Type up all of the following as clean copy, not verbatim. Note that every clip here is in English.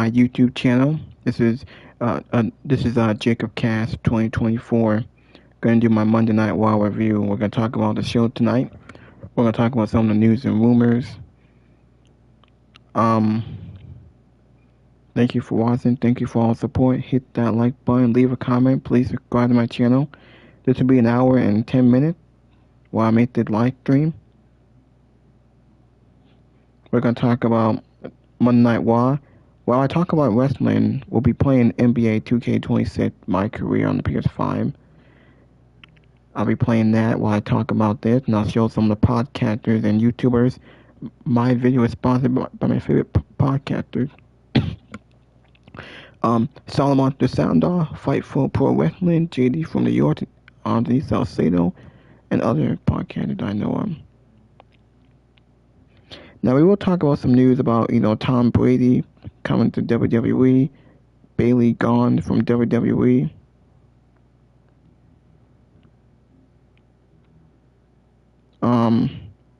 my YouTube channel. This is Jacob Cast 2024. Going to do my Monday Night Raw review. We're going to talk about the show tonight. We're going to talk about some of the news and rumors. Thank you for watching. Thank you for all the support. Hit that like button. Leave a comment. Please subscribe to my channel. This will be an hour and 10 minutes while I make the live stream. We're going to talk about Monday Night Raw. While I talk about wrestling, we'll be playing NBA 2K26, my career on the PS5. I'll be playing that while I talk about this, and I'll show some of the podcasters and YouTubers. My video is sponsored by my favorite podcasters. Solomon the Sound Off, Fightful Pro Wrestling, JD from New York, Anthony Salcedo, and other podcasters I know of. Now we will talk about some news about, Tom Brady coming to WWE, Bailey gone from WWE.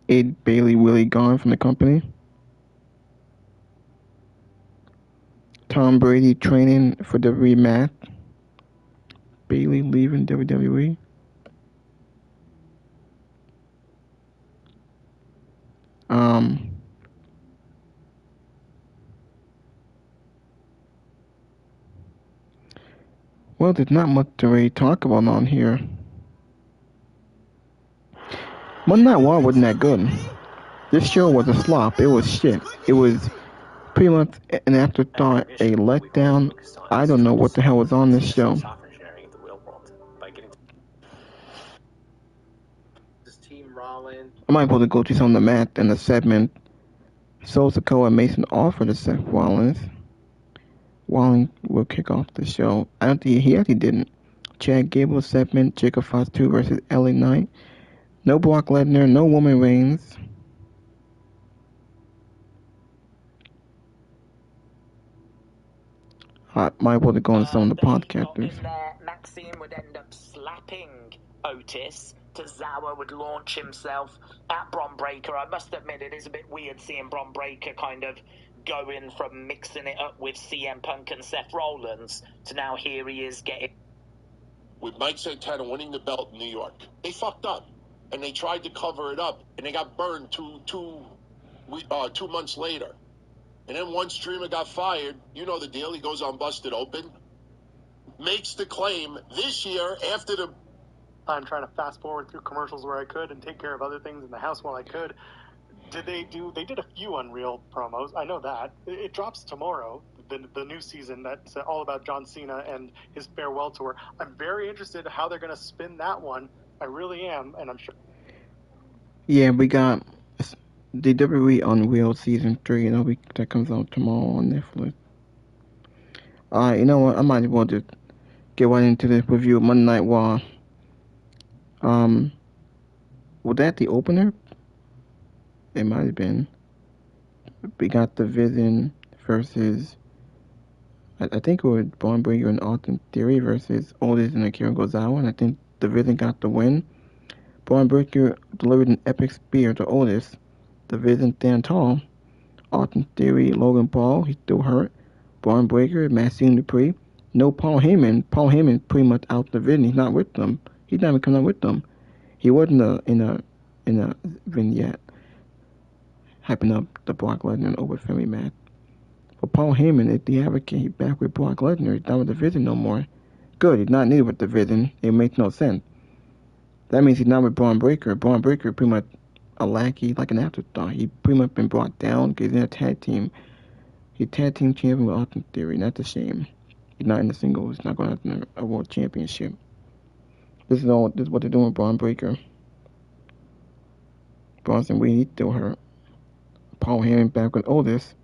Ed Bailey Willie gone from the company. Tom Brady training for WWE match. Bailey leaving WWE. Well, there's not much to really talk about on here. Monday Night Raw wasn't that good. This show was a slop. It was shit. It was pretty much an afterthought, a letdown. I don't know what the hell was on this show. I might be able to go through some of the math and the segment. So Sikoa and Mason offered to Seth Rollins. Rollins will kick off the show. I don't think he actually didn't. Chad Gable segment, Jacob Fox 2 versus LA Knight. No Brock Lesnar, no Roman Reigns. I might be able to go on some of the podcasters. Maxine would end up slapping Otis. Tozawa would launch himself at Bron Breakker. I must admit, it is a bit weird seeing Bron Breakker kind of going from mixing it up with CM Punk and Seth Rollins to now here he is getting... With Mike Santana winning the belt in New York, they fucked up. And they tried to cover it up. And they got burned two months later. And then one streamer got fired. You know the deal. He goes on Busted Open. Makes the claim this year after the... I'm trying to fast forward through commercials where I could and take care of other things in the house while I could. They did a few Unreal promos. I know that. It drops tomorrow, the new season that's all about John Cena and his farewell tour. I'm very interested in how they're going to spin that one. I really am, and I'm sure. Yeah, we got the WWE Unreal Season 3, that comes out tomorrow on Netflix. You know what, I might as well just get right into this review of Monday Night Raw. Was that the opener? It might have been. We got the Vision versus, I think it was Braun Breaker and Austin Theory versus Otis and Akira Tozawa, and I think the Vision got the win. Braun Breaker delivered an epic spear to Otis. The Vision stand tall. Austin Theory, Logan Paul, he's still hurt. Braun Breaker, Maxine Dupree. No Paul Heyman. Paul Heyman pretty much out the Vision. He's not with them. He's not even coming out with them. He wasn't in a vignette hyping up the Brock Lesnar and Open Family match. But Paul Heyman is the advocate. He's back with Brock Lesnar. He's not with the Vision no more. Good, he's not needed with the Vision. It makes no sense. That means he's not with Braun Breaker. Braun Breaker pretty much a lackey, like an afterthought. He pretty much been brought down because he's in a tag team. He's tag team champion with Austin Theory. That's a shame. He's not in the singles. He's not going to have a world championship. This is what they're doing with Braun Breaker. Bronson Reed, he's still hurt. Paul Heyman back with Otis.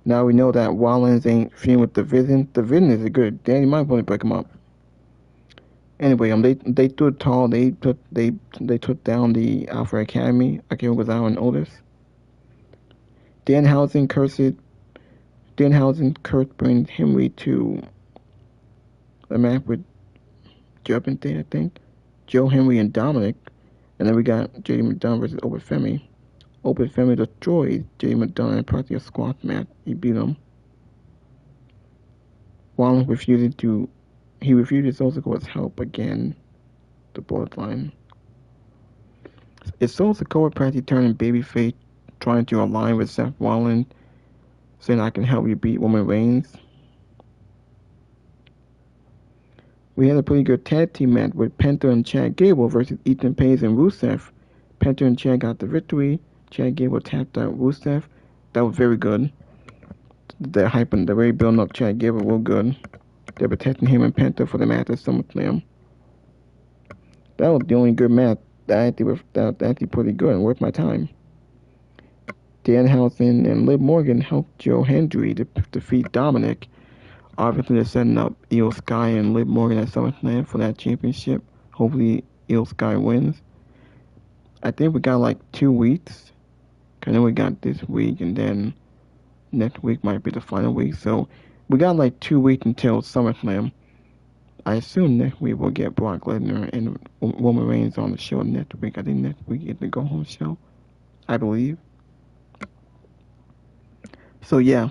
Now we know that Rollins ain't feuding with the Vision. The Vision is a good. Danny might want to break him up. Anyway, they stood tall. They took down the Alpha Academy. Akira Tozawa and Otis. Danhausen cursed brings Henry to a match with Judgment Day, I think. Joe Henry and Dominic. And then we got JD McDonough versus Open Femi. Open Femi destroyed JD McDonough in practically a squash match. He beat him. Rollins refused Solo Sikoa's help again. The Bloodline. Is Solo Sikoa practically turning babyface, trying to align with Seth Rollins, saying I can help you beat Roman Reigns? We had a pretty good tag team match with Penta and Chad Gable versus Ethan Page and Rusev. Penta and Chad got the victory. Chad Gable tapped out Rusev. That was very good. They're hyping, they're really building up Chad Gable real good. They're protecting him and Penta for the match at SummerSlam. That was the only good match that I think was actually pretty good and worth my time. Danhausen and Liv Morgan helped Joe Hendry to defeat Dominic. Obviously, they're setting up Io Sky and Liv Morgan at SummerSlam for that championship. Hopefully, Io Sky wins. I think we got like 2 weeks. I know we got this week, and then next week might be the final week. So we got like 2 weeks until SummerSlam. I assume next week we'll get Brock Lesnar and Roman Reigns on the show next week. I think next week is the go-home show, I believe. So yeah.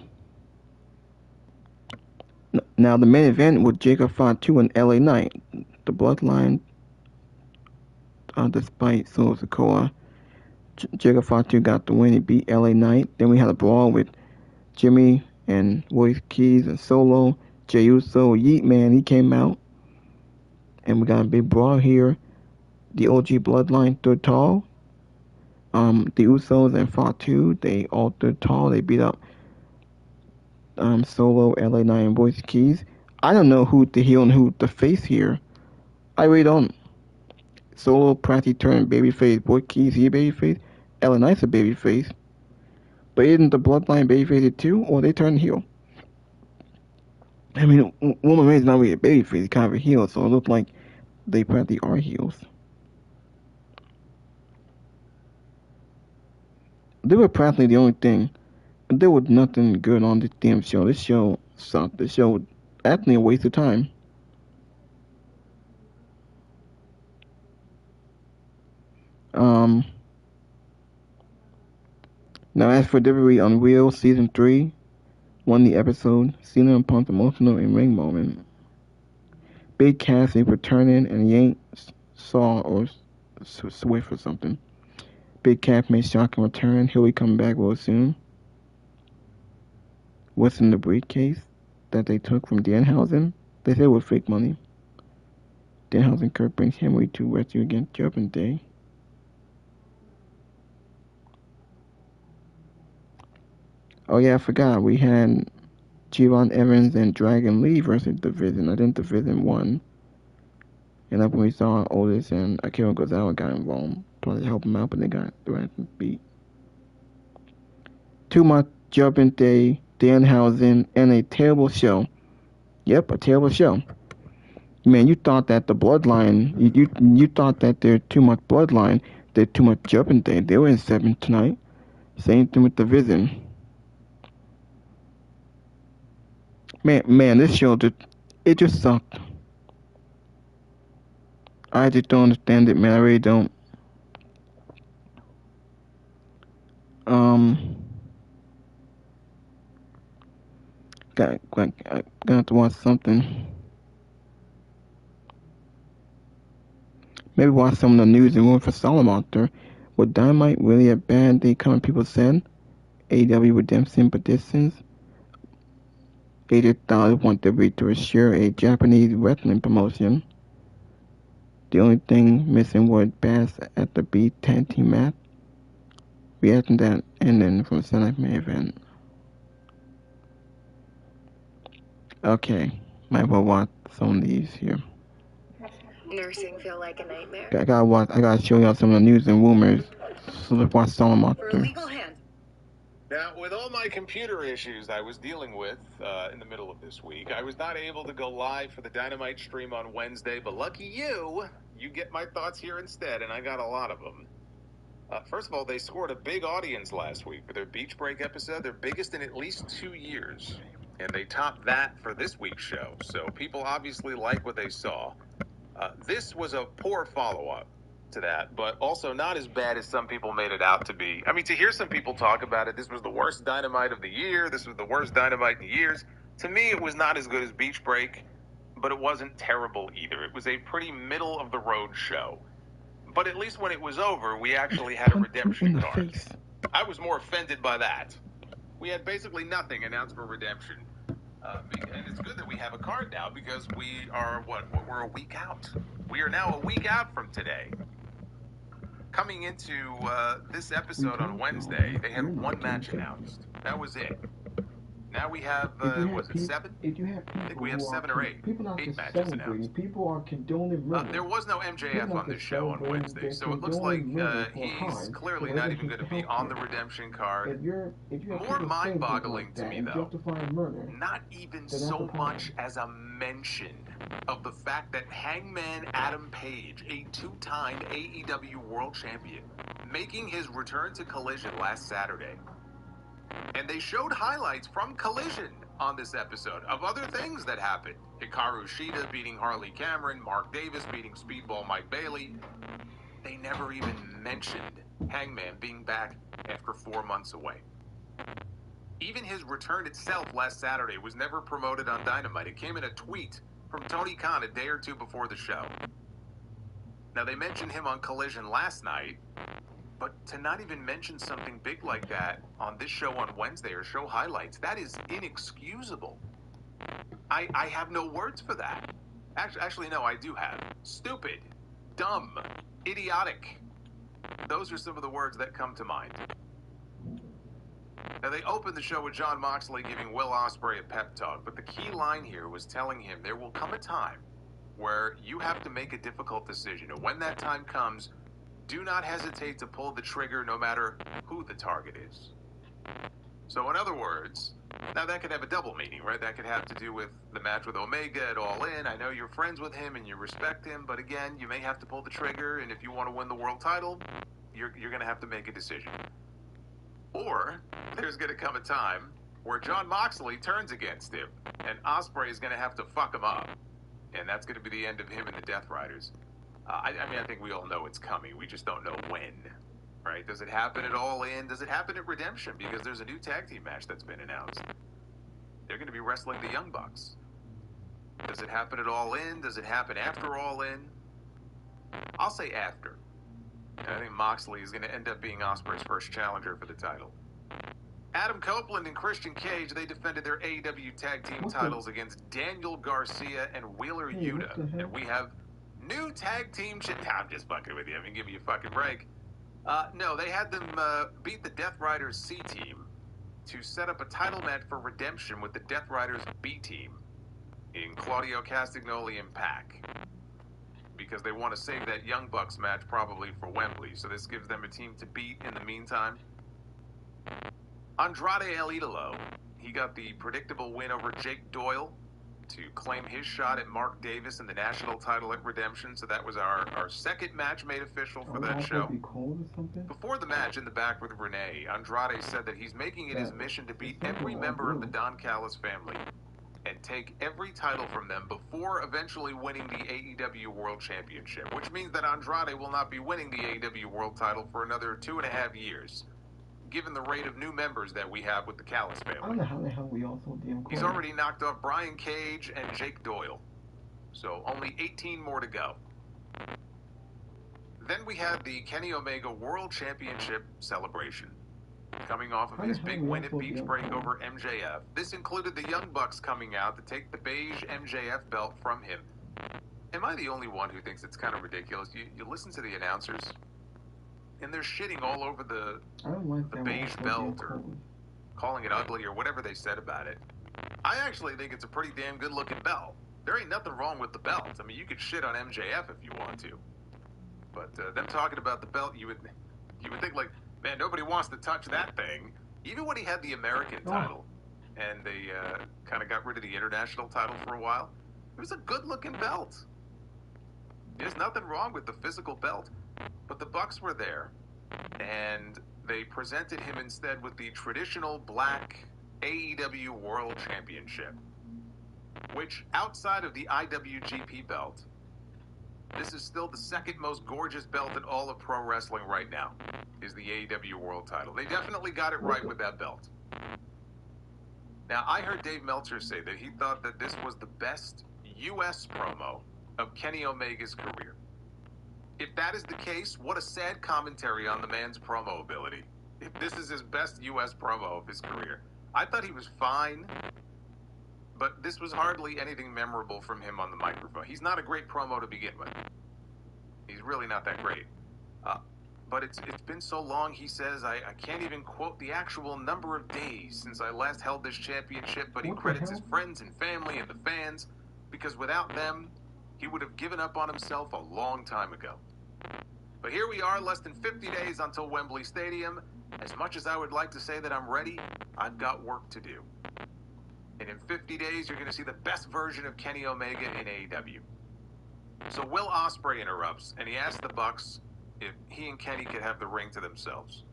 Now the main event was Jacob Fatu and LA Knight. The Bloodline, despite Solo Sikoa, Jacob Fatu got the win. He beat LA Knight. Then we had a brawl with Jimmy and Royce Keys and Solo. Jey Uso, Yeet Man, he came out. And we got a big brawl here. The OG Bloodline stood tall. The Usos and Fatu, they all stood tall. They beat up Solo, LA Knight, and Royce Keys. I don't know who the heel and who the face here. I really don't. Solo practically turned babyface. Royce Keys, he a babyface. LA Knight's a babyface. But isn't the Bloodline babyface too? Or they turned heel? I mean, Roman Reigns not really a babyface. He's kind of a heel. So it looks like they practically are heels. They were practically the only thing. There was nothing good on this damn show. This show sucked. This show was actually a waste of time. Now as for WWE Unreal Season 3, won the episode, CM Punk's emotional in-ring moment. Big Cass is returning and he ain't Saw or Swift or something. Big Cass made shocking return. He'll be coming back real soon. What's in the briefcase that they took from Danhausen? They said it was fake money. Danhausen Kurt brings Henry to rescue against Judgment Day. Oh yeah, I forgot. We had Javon Evans and Dragon Lee versus Division. I think Division won. And that's when we saw Otis and Akira Gonzalez got involved. Trying to help him out, but they got their asses beat. Too much Judgment Day, Danhausen, and a terrible show. Yep, a terrible show. Man, you thought that the Bloodline, you thought that there's too much Bloodline, there's too much Judgment Day. They were in 7 tonight. Same thing with Division. Man, this show it just sucked. I just don't understand it, man. I really don't. Gonna have to watch something. Maybe watch some of the news and rumors for Solomon. Was Dynamite really a bad day coming? People said. AEW redemption petitions. $80,000 want WWE to assure a Japanese wrestling promotion. The only thing missing was Bass at the Beat tag team match. Reacting to that ending from Sunday Night Main Event. Okay, might well watch some of these here. Nursing feel like a nightmare? I gotta show y'all some of the news and rumors. So let's watch Solomon. For a legal hand. Now, with all my computer issues I was dealing with in the middle of this week, I was not able to go live for the Dynamite stream on Wednesday, but lucky you get my thoughts here instead, and I got a lot of them. First of all, they scored a big audience last week for their Beach Break episode, their biggest in at least 2 years. And they topped that for this week's show, so people obviously like what they saw. This was a poor follow-up to that, but also not as bad as some people made it out to be. I mean, to hear some people talk about it, this was the worst Dynamite of the year, this was the worst Dynamite in years. To me, it was not as good as Beach Break, but it wasn't terrible either. It was a pretty middle-of-the-road show. But at least when it was over, we actually had a Punch you redemption in the card. face. I was more offended by that. We had basically nothing announced for redemption. And it's good that we have a card now because we are, we're a week out. We are now a week out from today. Coming into this episode on Wednesday, they had one match announced. That was it. Now we have, was it 7? If you have people, I think we have 7 or 8. People not 8 just matches celebrating. announced. People are condoning murder. There was no MJF on this show on Wednesday, so it looks like he's clearly not even going to be on the redemption card. More mind-boggling to me, though, not even so much as a mention of the fact that Hangman Adam Page, a 2-time AEW World Champion, making his return to Collision last Saturday. And they showed highlights from Collision on this episode of other things that happened. Hikaru Shida beating Harley Cameron, Mark Davis beating Speedball Mike Bailey. They never even mentioned Hangman being back after 4 months away. Even his return itself last Saturday was never promoted on Dynamite. It came in a tweet from Tony Khan a day or two before the show. Now, they mentioned him on Collision last night, but to not even mention something big like that on this show on Wednesday or show highlights, that is inexcusable. I have no words for that. Actually, no, I do have. Stupid, dumb, idiotic. Those are some of the words that come to mind. Now, they opened the show with Jon Moxley giving Will Ospreay a pep talk, but the key line here was telling him there will come a time where you have to make a difficult decision, and when that time comes, do not hesitate to pull the trigger no matter who the target is. So in other words, now that could have a double meaning, right? That could have to do with the match with Omega at All In. I know you're friends with him and you respect him, but again, you may have to pull the trigger, and if you want to win the world title, you're going to have to make a decision. Or there's going to come a time where Jon Moxley turns against him, and Ospreay is going to have to fuck him up, and that's going to be the end of him and the Death Riders. I think we all know it's coming. We just don't know when, right? Does it happen at All In? Does it happen at Redemption? Because there's a new tag team match that's been announced. They're going to be wrestling the Young Bucks. Does it happen at All In? Does it happen after All In? I'll say after. And I think Moxley is going to end up being Ospreay's first challenger for the title. Adam Copeland and Christian Cage, they defended their AEW tag team titles against Daniel Garcia and Wheeler Yuta. And we have new tag team I'm just fucking with you. I mean, give me a fucking break. No, they had them beat the Death Riders C team to set up a title match for Redemption with the Death Riders B team in Claudio Castagnoli and Pac, because they want to save that Young Bucks match probably for Wembley. So this gives them a team to beat in the meantime. Andrade El Idolo, he got the predictable win over Jake Doyle to claim his shot at Mark Davis in the national title at Redemption. So that was our second match made official for that show. Before the match in the back with Renee, Andrade said that he's making it his mission to beat every member of the Don Callis family and take every title from them before eventually winning the AEW World Championship, which means that Andrade will not be winning the AEW World title for another 2.5 years, given the rate of new members that we have with the Callis family. I don't know how the hell we all so damn He's already knocked off Brian Cage and Jake Doyle, so only 18 more to go. Then we had the Kenny Omega World Championship celebration, coming off of his big win at Beach Break over MJF. This included the Young Bucks coming out to take the beige MJF belt from him. Am I the only one who thinks it's kind of ridiculous? You listen to the announcers, and they're shitting all over the beige belt or calling it ugly or whatever they said about it. I actually think it's a pretty damn good looking belt. There ain't nothing wrong with the belt. I mean, you could shit on MJF if you want to, but them talking about the belt, you would think like, man, nobody wants to touch that thing. Even when he had the American title, and they kind of got rid of the international title for a while, it was a good looking belt. There's nothing wrong with the physical belt. But the Bucks were there, and they presented him instead with the traditional black AEW World Championship, which, outside of the IWGP belt, this is still the second most gorgeous belt in all of pro wrestling right now, is the AEW World title. They definitely got it right with that belt. Now, I heard Dave Meltzer say that he thought that this was the best U.S. promo of Kenny Omega's career. If that is the case, what a sad commentary on the man's promo ability. If this is his best U.S. promo of his career. I thought he was fine, but this was hardly anything memorable from him on the microphone. He's not a great promo to begin with. He's really not that great. But it's been so long, he says, I can't even quote the actual number of days since I last held this championship, but he credits his friends and family and the fans, because without them, he would have given up on himself a long time ago. But here we are, less than 50 days until Wembley Stadium. As much as I would like to say that I'm ready, I've got work to do. And in 50 days, you're going to see the best version of Kenny Omega in AEW. So Will Ospreay interrupts, and he asks the Bucks if he and Kenny could have the ring to themselves.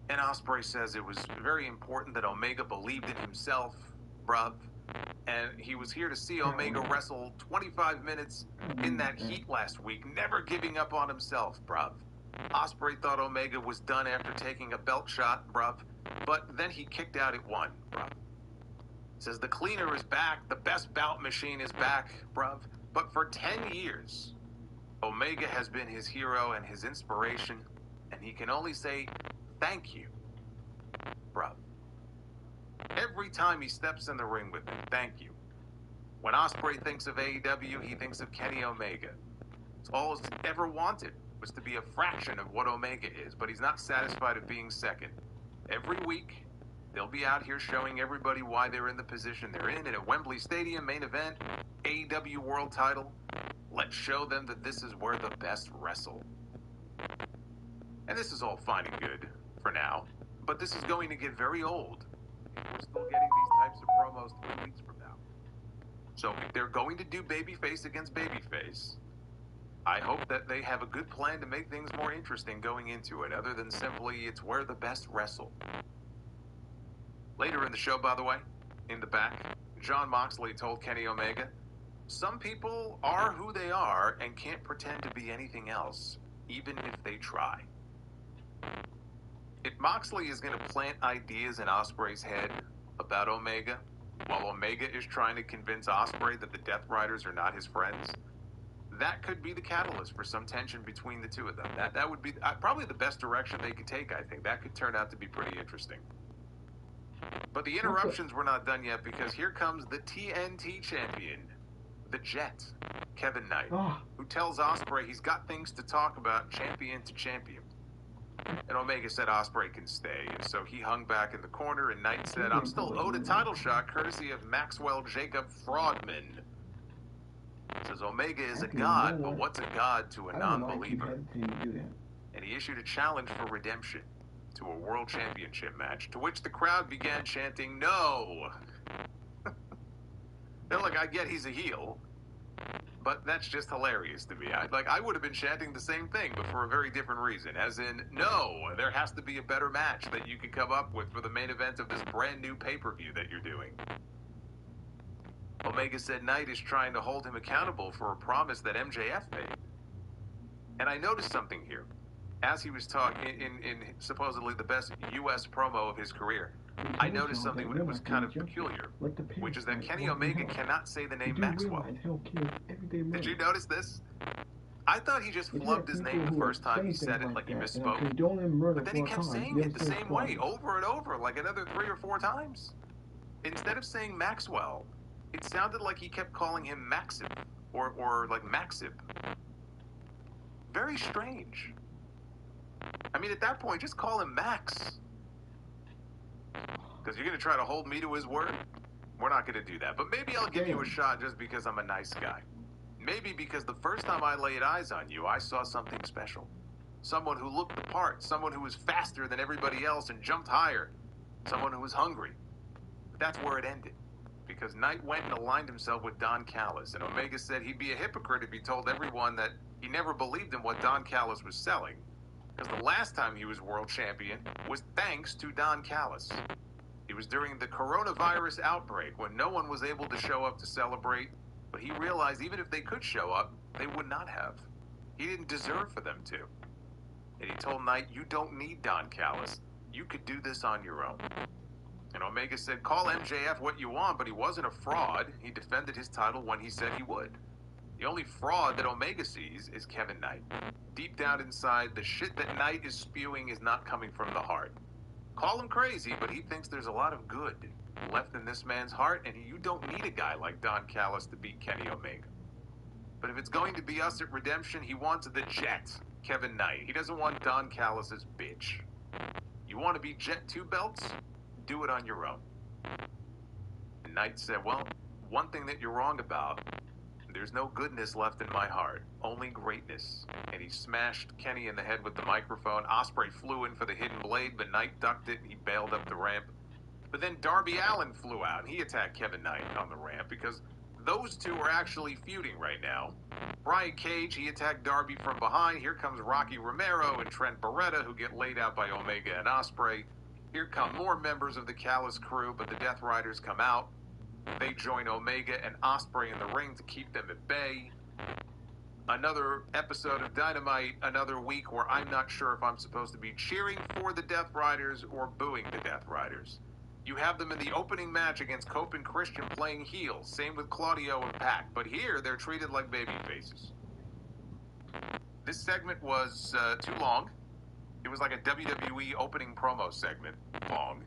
And Ospreay says it was very important that Omega believed in himself, bruv. And he was here to see Omega wrestle 25 minutes in that heat last week, never giving up on himself, bruv. Ospreay thought Omega was done after taking a belt shot, bruv. But then he kicked out at 1, bruv. Says the cleaner is back, the best bout machine is back, bruv. But for 10 years, Omega has been his hero and his inspiration, and he can only say, thank you, bruv. Every time he steps in the ring with him, thank you. When Ospreay thinks of AEW, he thinks of Kenny Omega. It's all he's ever wanted was to be a fraction of what Omega is, but he's not satisfied of being second. Every week, they'll be out here showing everybody why they're in the position they're in at Wembley Stadium, main event, AEW World Title. Let's show them that this is where the best wrestle. And this is all fine and good for now, but this is going to get very old. We're still getting these types of promos 3 weeks from now. So if they're going to do babyface against babyface, I hope that they have a good plan to make things more interesting going into it, other than simply it's where the best wrestle. Later in the show, by the way, in the back, Jon Moxley told Kenny Omega, some people are who they are and can't pretend to be anything else, even if they try. If Moxley is going to plant ideas in Ospreay's head about Omega, while Omega is trying to convince Ospreay that the Death Riders are not his friends, that could be the catalyst for some tension between the two of them. That would be probably the best direction they could take, I think. That could turn out to be pretty interesting. But the interruptions were not done yet, because here comes the TNT champion, the Jet, Kevin Knight, who tells Ospreay he's got things to talk about champion to champion. And Omega said Ospreay can stay, and so he hung back in the corner, and Knight said, I'm still owed a title shot courtesy of Maxwell Jacob Fraudman. Says Omega is a god, but what's a god to a non-believer? And he issued a challenge for redemption to a world championship match, to which the crowd began chanting, no! Now look, I get he's a heel, but that's just hilarious to me. I would have been chanting the same thing, but for a very different reason. As in, no, there has to be a better match that you can come up with for the main event of this brand new pay-per-view that you're doing. Omega said Knight is trying to hold him accountable for a promise that MJF made. And I noticed something here. As he was talking in supposedly the best U.S. promo of his career, I noticed something that was kind of peculiar, which is that Kenny Omega cannot say the name Maxwell. Did you notice this? I thought he just flubbed his name the first time he said it, like he misspoke. But then he kept saying it the same way, over and over, like another 3 or 4 times. Instead of saying Maxwell, it sounded like he kept calling him Maxib, or like Maxib. Very strange. I mean, at that point, just call him Max. Because you're going to try to hold me to his word? We're not going to do that. But maybe I'll give you a shot just because I'm a nice guy. Maybe because the first time I laid eyes on you, I saw something special. Someone who looked the part. Someone who was faster than everybody else and jumped higher. Someone who was hungry. But that's where it ended. Because Knight went and aligned himself with Don Callis. And Omega said he'd be a hypocrite if he told everyone that he never believed in what Don Callis was selling. Because the last time he was world champion was thanks to Don Callis. It was during the coronavirus outbreak when no one was able to show up to celebrate, but he realized even if they could show up, they would not have. He didn't deserve for them to. And he told Knight, you don't need Don Callis. You could do this on your own. And Omega said, call MJF what you want, but he wasn't a fraud. He defended his title when he said he would. The only fraud that Omega sees is Kevin Knight. Deep down inside, the shit that Knight is spewing is not coming from the heart. Call him crazy, but he thinks there's a lot of good left in this man's heart, and you don't need a guy like Don Callis to beat Kenny Omega. But if it's going to be us at Redemption, he wants the Jet, Kevin Knight. He doesn't want Don Callis' bitch. You want to be Jet 2 belts? Do it on your own. And Knight said, well, one thing that you're wrong about, there's no goodness left in my heart, only greatness. And he smashed Kenny in the head with the microphone. Ospreay flew in for the hidden blade, but Knight ducked it and he bailed up the ramp. But then Darby Allin flew out and he attacked Kevin Knight on the ramp because those two are actually feuding right now. Brian Cage, he attacked Darby from behind. Here comes Rocky Romero and Trent Beretta, who get laid out by Omega and Ospreay. Here come more members of the Callis crew, but the Death Riders come out. They join Omega and Ospreay in the ring to keep them at bay. Another episode of Dynamite, another week where I'm not sure if I'm supposed to be cheering for the Death Riders or booing the Death Riders. You have them in the opening match against Cope and Christian playing heels. Same with Claudio and Pac. But here, they're treated like baby faces. This segment was too long. It was like a WWE opening promo segment long.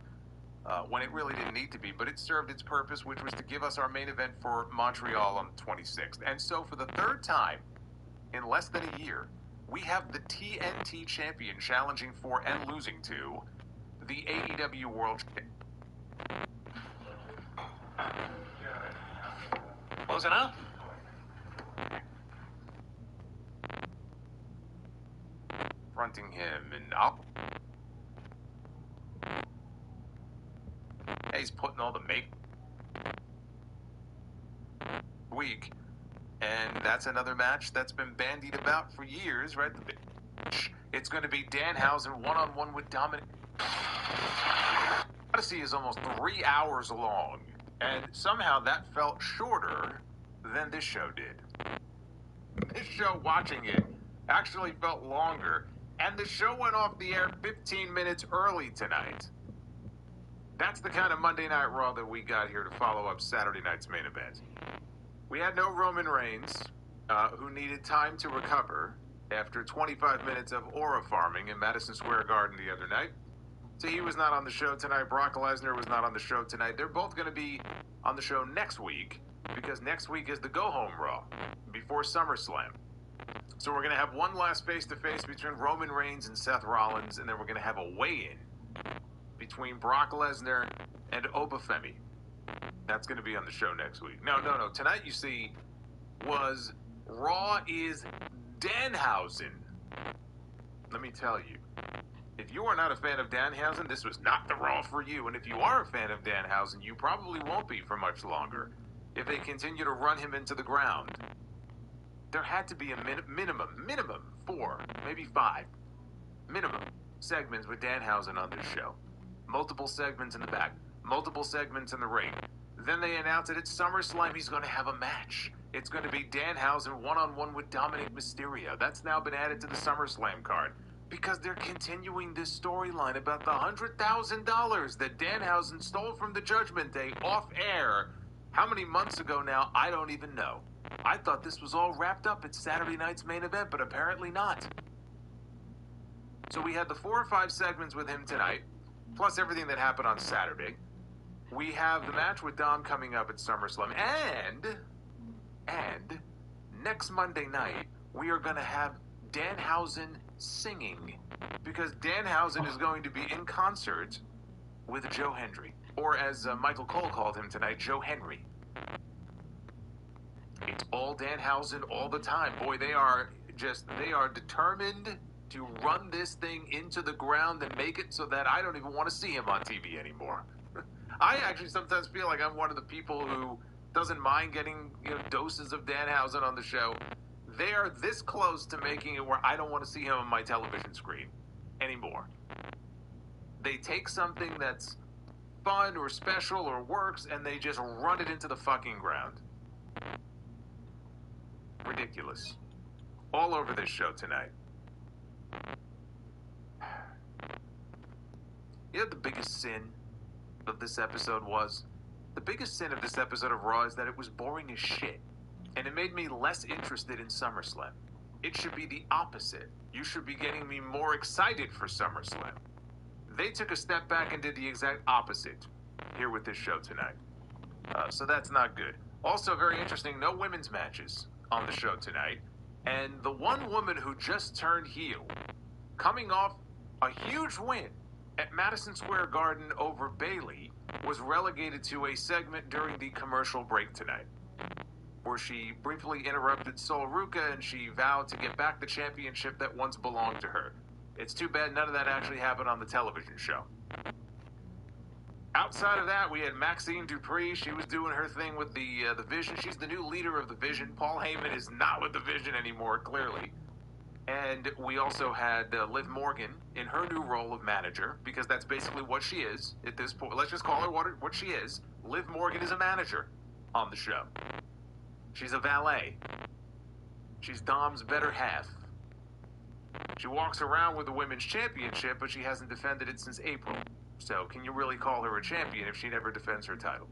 When it really didn't need to be, but it served its purpose, which was to give us our main event for Montreal on the 26th. And so for the third time in less than a year, we have the TNT champion challenging for and losing to the AEW World Champion. Closing up. Fronting him and up. He's putting all the make week, and that's another match that's been bandied about for years, right? It's going to be Danhausen one-on-one with Dominic. Odyssey is almost 3 hours long, and somehow that felt shorter than this show did. This show, watching it, actually felt longer, and the show went off the air 15 minutes early tonight. That's the kind of Monday Night Raw that we got here to follow up Saturday night's main event. We had no Roman Reigns, who needed time to recover after 25 minutes of aura farming in Madison Square Garden the other night. So he was not on the show tonight. Brock Lesnar was not on the show tonight. They're both going to be on the show next week, because next week is the go-home Raw before SummerSlam. So we're going to have one last face-to-face between Roman Reigns and Seth Rollins, and then we're going to have a weigh-in between Brock Lesnar and Obafemi. That's going to be on the show next week. No. Tonight, you see, was Raw is Danhausen. Let me tell you, if you are not a fan of Danhausen, this was not the Raw for you. And if you are a fan of Danhausen, you probably won't be for much longer if they continue to run him into the ground. There had to be a minimum 4, maybe 5, minimum segments with Danhausen on this show. Multiple segments in the back, multiple segments in the ring. Then they announced that at SummerSlam he's going to have a match. It's going to be Danhausen one-on-one with Dominic Mysterio. That's now been added to the SummerSlam card because they're continuing this storyline about the $100,000 that Danhausen stole from the Judgment Day off air. How many months ago now? I don't even know. I thought this was all wrapped up at Saturday night's main event, but apparently not. So we had the 4 or 5 segments with him tonight, plus everything that happened on Saturday. We have the match with Dom coming up at SummerSlam. And next Monday night, we are going to have Danhausen singing, because Danhausen is going to be in concert with Joe Hendry, or as Michael Cole called him tonight, Joe Henry. It's all Danhausen all the time. Boy, they are determined to run this thing into the ground and make it so that I don't even want to see him on TV anymore. I actually sometimes feel like I'm one of the people who doesn't mind getting doses of Danhausen on the show. They are this close to making it where I don't want to see him on my television screen anymore. They take something that's fun or special or works and they just run it into the fucking ground. Ridiculous. All over this show tonight. You know the biggest sin of this episode was, the biggest sin of this episode of Raw is that it was boring as shit, and it made me less interested in SummerSlam. It should be the opposite. You should be getting me more excited for SummerSlam. They took a step back and did the exact opposite here with this show tonight. So that's not good. Also, very interesting, no women's matches on the show tonight. And the one woman who just turned heel, coming off a huge win at Madison Square Garden over Bayley, was relegated to a segment during the commercial break tonight, where she briefly interrupted Sol Ruca and she vowed to get back the championship that once belonged to her. It's too bad none of that actually happened on the television show. Outside of that, we had Maxine Dupree. She was doing her thing with the Vision. She's the new leader of the Vision. Paul Heyman is not with the Vision anymore, clearly. And we also had Liv Morgan in her new role of manager, because that's basically what she is at this point. Let's just call her what she is. Liv Morgan is a manager on the show. She's a valet. She's Dom's better half. She walks around with the Women's Championship, but she hasn't defended it since April. So can you really call her a champion if she never defends her title?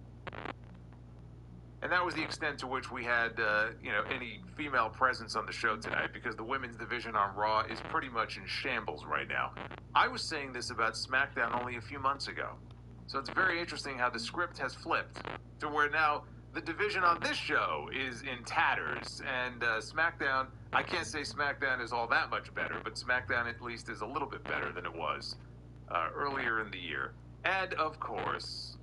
And that was the extent to which we had, any female presence on the show tonight, because the women's division on Raw is pretty much in shambles right now. I was saying this about SmackDown only a few months ago. So it's very interesting how the script has flipped to where now the division on this show is in tatters, and SmackDown, I can't say SmackDown is all that much better, but SmackDown at least is a little bit better than it was earlier in the year. And of course,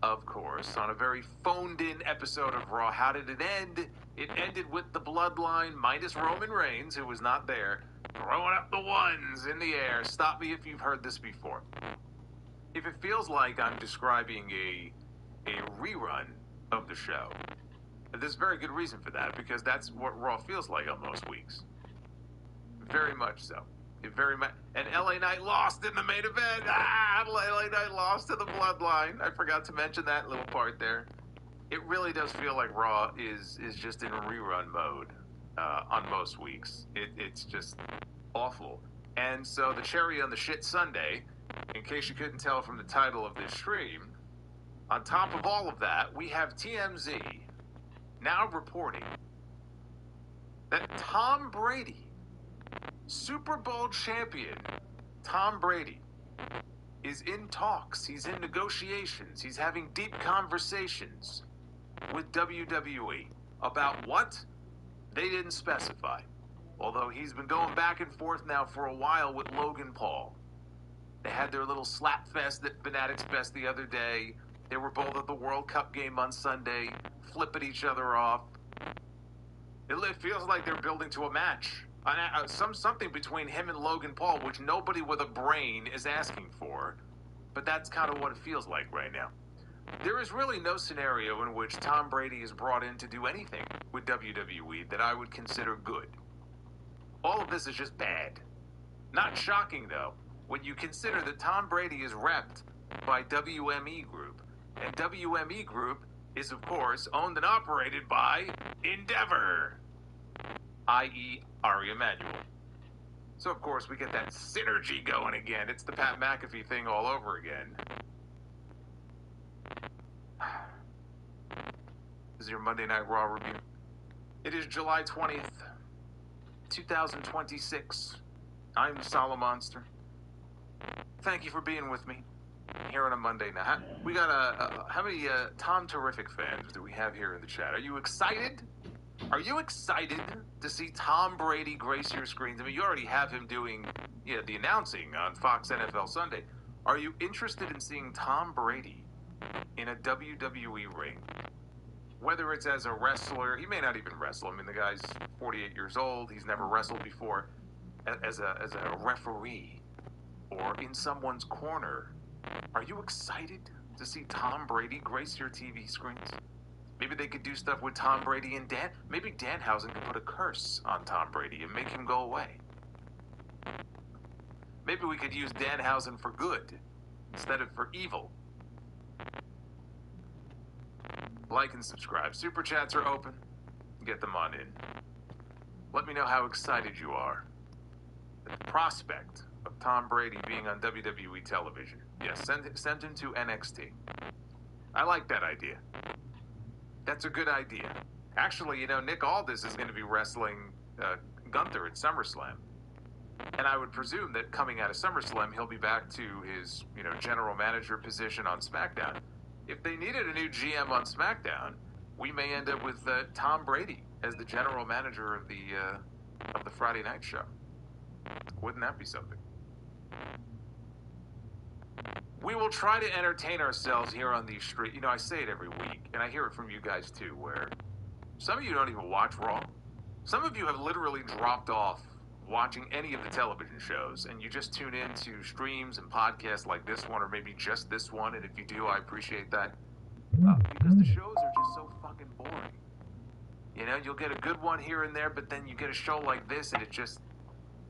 on a very phoned-in episode of Raw, how did it end? It ended with the Bloodline minus Roman Reigns, who was not there, throwing up the ones in the air. Stop me if you've heard this before. If it feels like I'm describing a rerun of the show, there's very good reason for that, because that's what Raw feels like on most weeks. Very much so. And LA Knight lost in the main event. LA Knight lost to the Bloodline. I forgot to mention that little part there. It really does feel like Raw is just in rerun mode on most weeks. It's just awful. And so the cherry on the shit Sunday, in case you couldn't tell from the title of this stream, on top of all of that, we have TMZ now reporting that Tom Brady, Super Bowl champion Tom Brady, is in talks. He's in negotiations. He's having deep conversations with WWE. About what? They didn't specify. Although he's been going back and forth now for a while with Logan Paul. They had their little slap fest at Fanatics Fest the other day. They were both at the World Cup game on Sunday, flipping each other off. It feels like they're building to a match. Something between him and Logan Paul, which nobody with a brain is asking for. But that's kind of what it feels like right now. There is really no scenario in which Tom Brady is brought in to do anything with WWE that I would consider good. All of this is just bad. Not shocking, though, when you consider that Tom Brady is repped by WME Group. And WME Group is, of course, owned and operated by Endeavor, i.e. Ari Emanuel. So, of course, we get that synergy going again. It's the Pat McAfee thing all over again. This is your Monday Night Raw review. It is July 20th, 2026. I'm Solomonster. Thank you for being with me here on a Monday night. We got how many Tom Terrific fans do we have here in the chat? Are you excited? Are you excited to see Tom Brady grace your screens? I mean, you already have him doing the announcing on Fox NFL Sunday. Are you interested in seeing Tom Brady in a WWE ring? Whether it's as a wrestler, he may not even wrestle. I mean, the guy's 48 years old. He's never wrestled before. As a referee or in someone's corner. Are you excited to see Tom Brady grace your TV screens? Maybe they could do stuff with Tom Brady and Dan. Maybe Danhausen could put a curse on Tom Brady and make him go away. Maybe we could use Danhausen for good instead of for evil. Like and subscribe. Super chats are open. Get them on in. Let me know how excited you are at the prospect of Tom Brady being on WWE television. Yes, send him to NXT. I like that idea. That's a good idea. Actually, Nick Aldis is going to be wrestling Gunther at SummerSlam. And I would presume that coming out of SummerSlam, he'll be back to his, general manager position on SmackDown. If they needed a new GM on SmackDown, we may end up with Tom Brady as the general manager of the Friday night show. Wouldn't that be something? We will try to entertain ourselves here on these streets. I say it every week, and I hear it from you guys too, where some of you don't even watch Raw. Some of you have literally dropped off watching any of the television shows, and you just tune in to streams and podcasts like this one, or maybe just this one, and if you do, I appreciate that. Because the shows are just so fucking boring. You'll get a good one here and there, but then you get a show like this, and it just...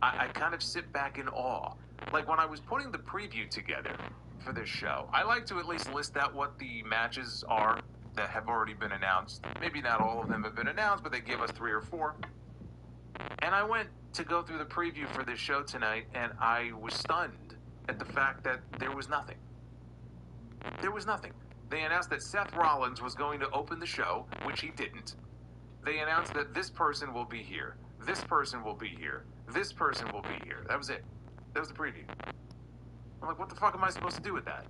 I kind of sit back in awe. Like when I was putting the preview together for this show, I like to at least list out what the matches are that have already been announced. Maybe not all of them have been announced, but they give us 3 or 4. And I went to go through the preview for this show tonight, and I was stunned at the fact that there was nothing. There was nothing. They announced that Seth Rollins was going to open the show, which he didn't. They announced that this person will be here. This person will be here. This person will be here. That was it. That was the preview. I'm like, what the fuck am I supposed to do with that?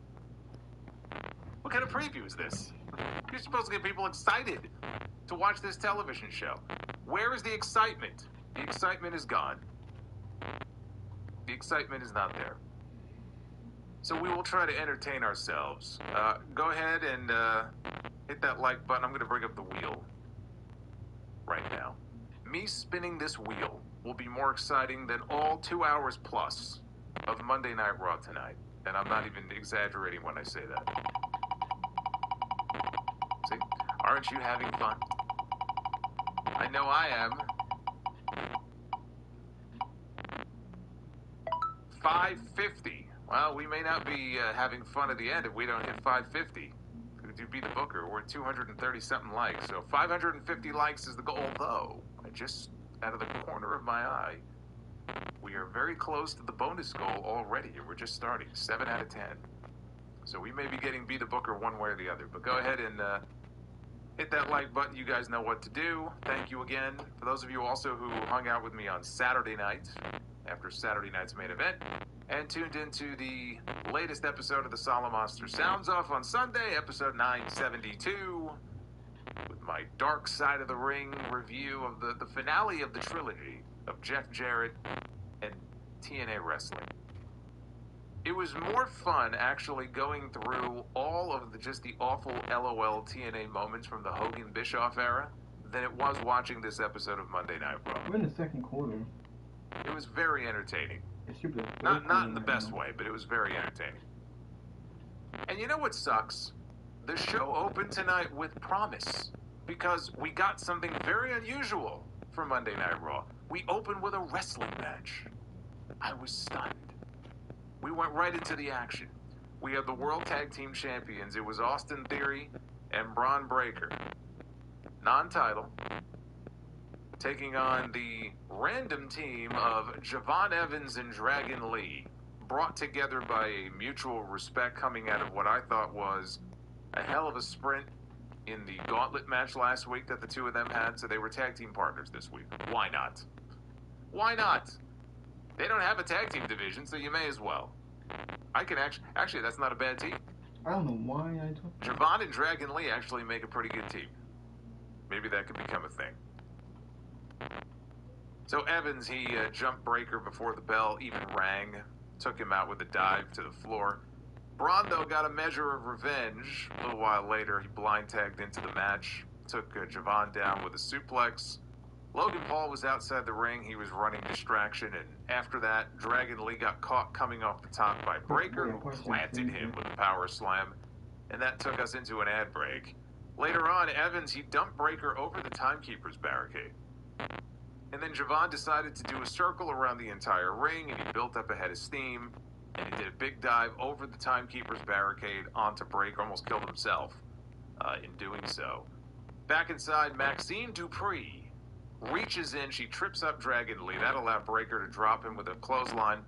What kind of preview is this? You're supposed to get people excited to watch this television show. Where is the excitement? The excitement is gone. The excitement is not there. So we will try to entertain ourselves. Go ahead and hit that like button. I'm going to bring up the wheel right now. Me spinning this wheel will be more exciting than all 2 hours plus of Monday Night Raw tonight. And I'm not even exaggerating when I say that. See? Aren't you having fun? I know I am. 550. Well, we may not be having fun at the end if we don't hit 550. To be the booker, we're at 230-something likes. So 550 likes is the goal, though. Just out of the corner of my eye, we are very close to the bonus goal already, and we're just starting. 7 out of 10. So we may be getting Be the Booker one way or the other. But go ahead and hit that like button. You guys know what to do. Thank you again. For those of you also who hung out with me on Saturday night, after Saturday night's main event, and tuned into the latest episode of the Solemn Monster Sounds Off on Sunday, episode 972, with my Dark Side of the Ring review of the finale of the trilogy of Jeff Jarrett and TNA Wrestling. It was more fun actually going through all of the awful LOL TNA moments from the Hogan Bischoff era than it was watching this episode of Monday Night Raw. We're in the second quarter. It was very entertaining. Super Not in the best way, but it was very entertaining. And you know what sucks? The show opened tonight with promise, because we got something very unusual for Monday Night Raw. We opened with a wrestling match. I was stunned. We went right into the action. We had the World Tag Team Champions. It was Austin Theory and Braun Breaker. Non-title. Taking on the random team of Javon Evans and Dragon Lee, brought together by a mutual respect coming out of what I thought was a hell of a sprint in the gauntlet match last week that the two of them had, so they were tag team partners this week. Why not? Why not? They don't have a tag team division, so you may as well. I can actually that's not a bad team. I don't know why I told Javon and Dragon Lee actually make a pretty good team. Maybe that could become a thing. So Evans, he jumped Breaker before the bell even rang, took him out with a dive to the floor. Braun, though, got a measure of revenge. A little while later, he blind tagged into the match, took Javon down with a suplex. Logan Paul was outside the ring. He was running distraction, and after that, Dragon Lee got caught coming off the top by Breaker, who planted him with a power slam, and that took us into an ad break. Later on, Evans, he dumped Breaker over the timekeeper's barricade. And then Javon decided to do a circle around the entire ring, and he built up a head of steam, and he did a big dive over the timekeeper's barricade onto Breaker, almost killed himself in doing so. Back inside, Maxine Dupree reaches in, she trips up Dragon Lee. That allowed Breaker to drop him with a clothesline.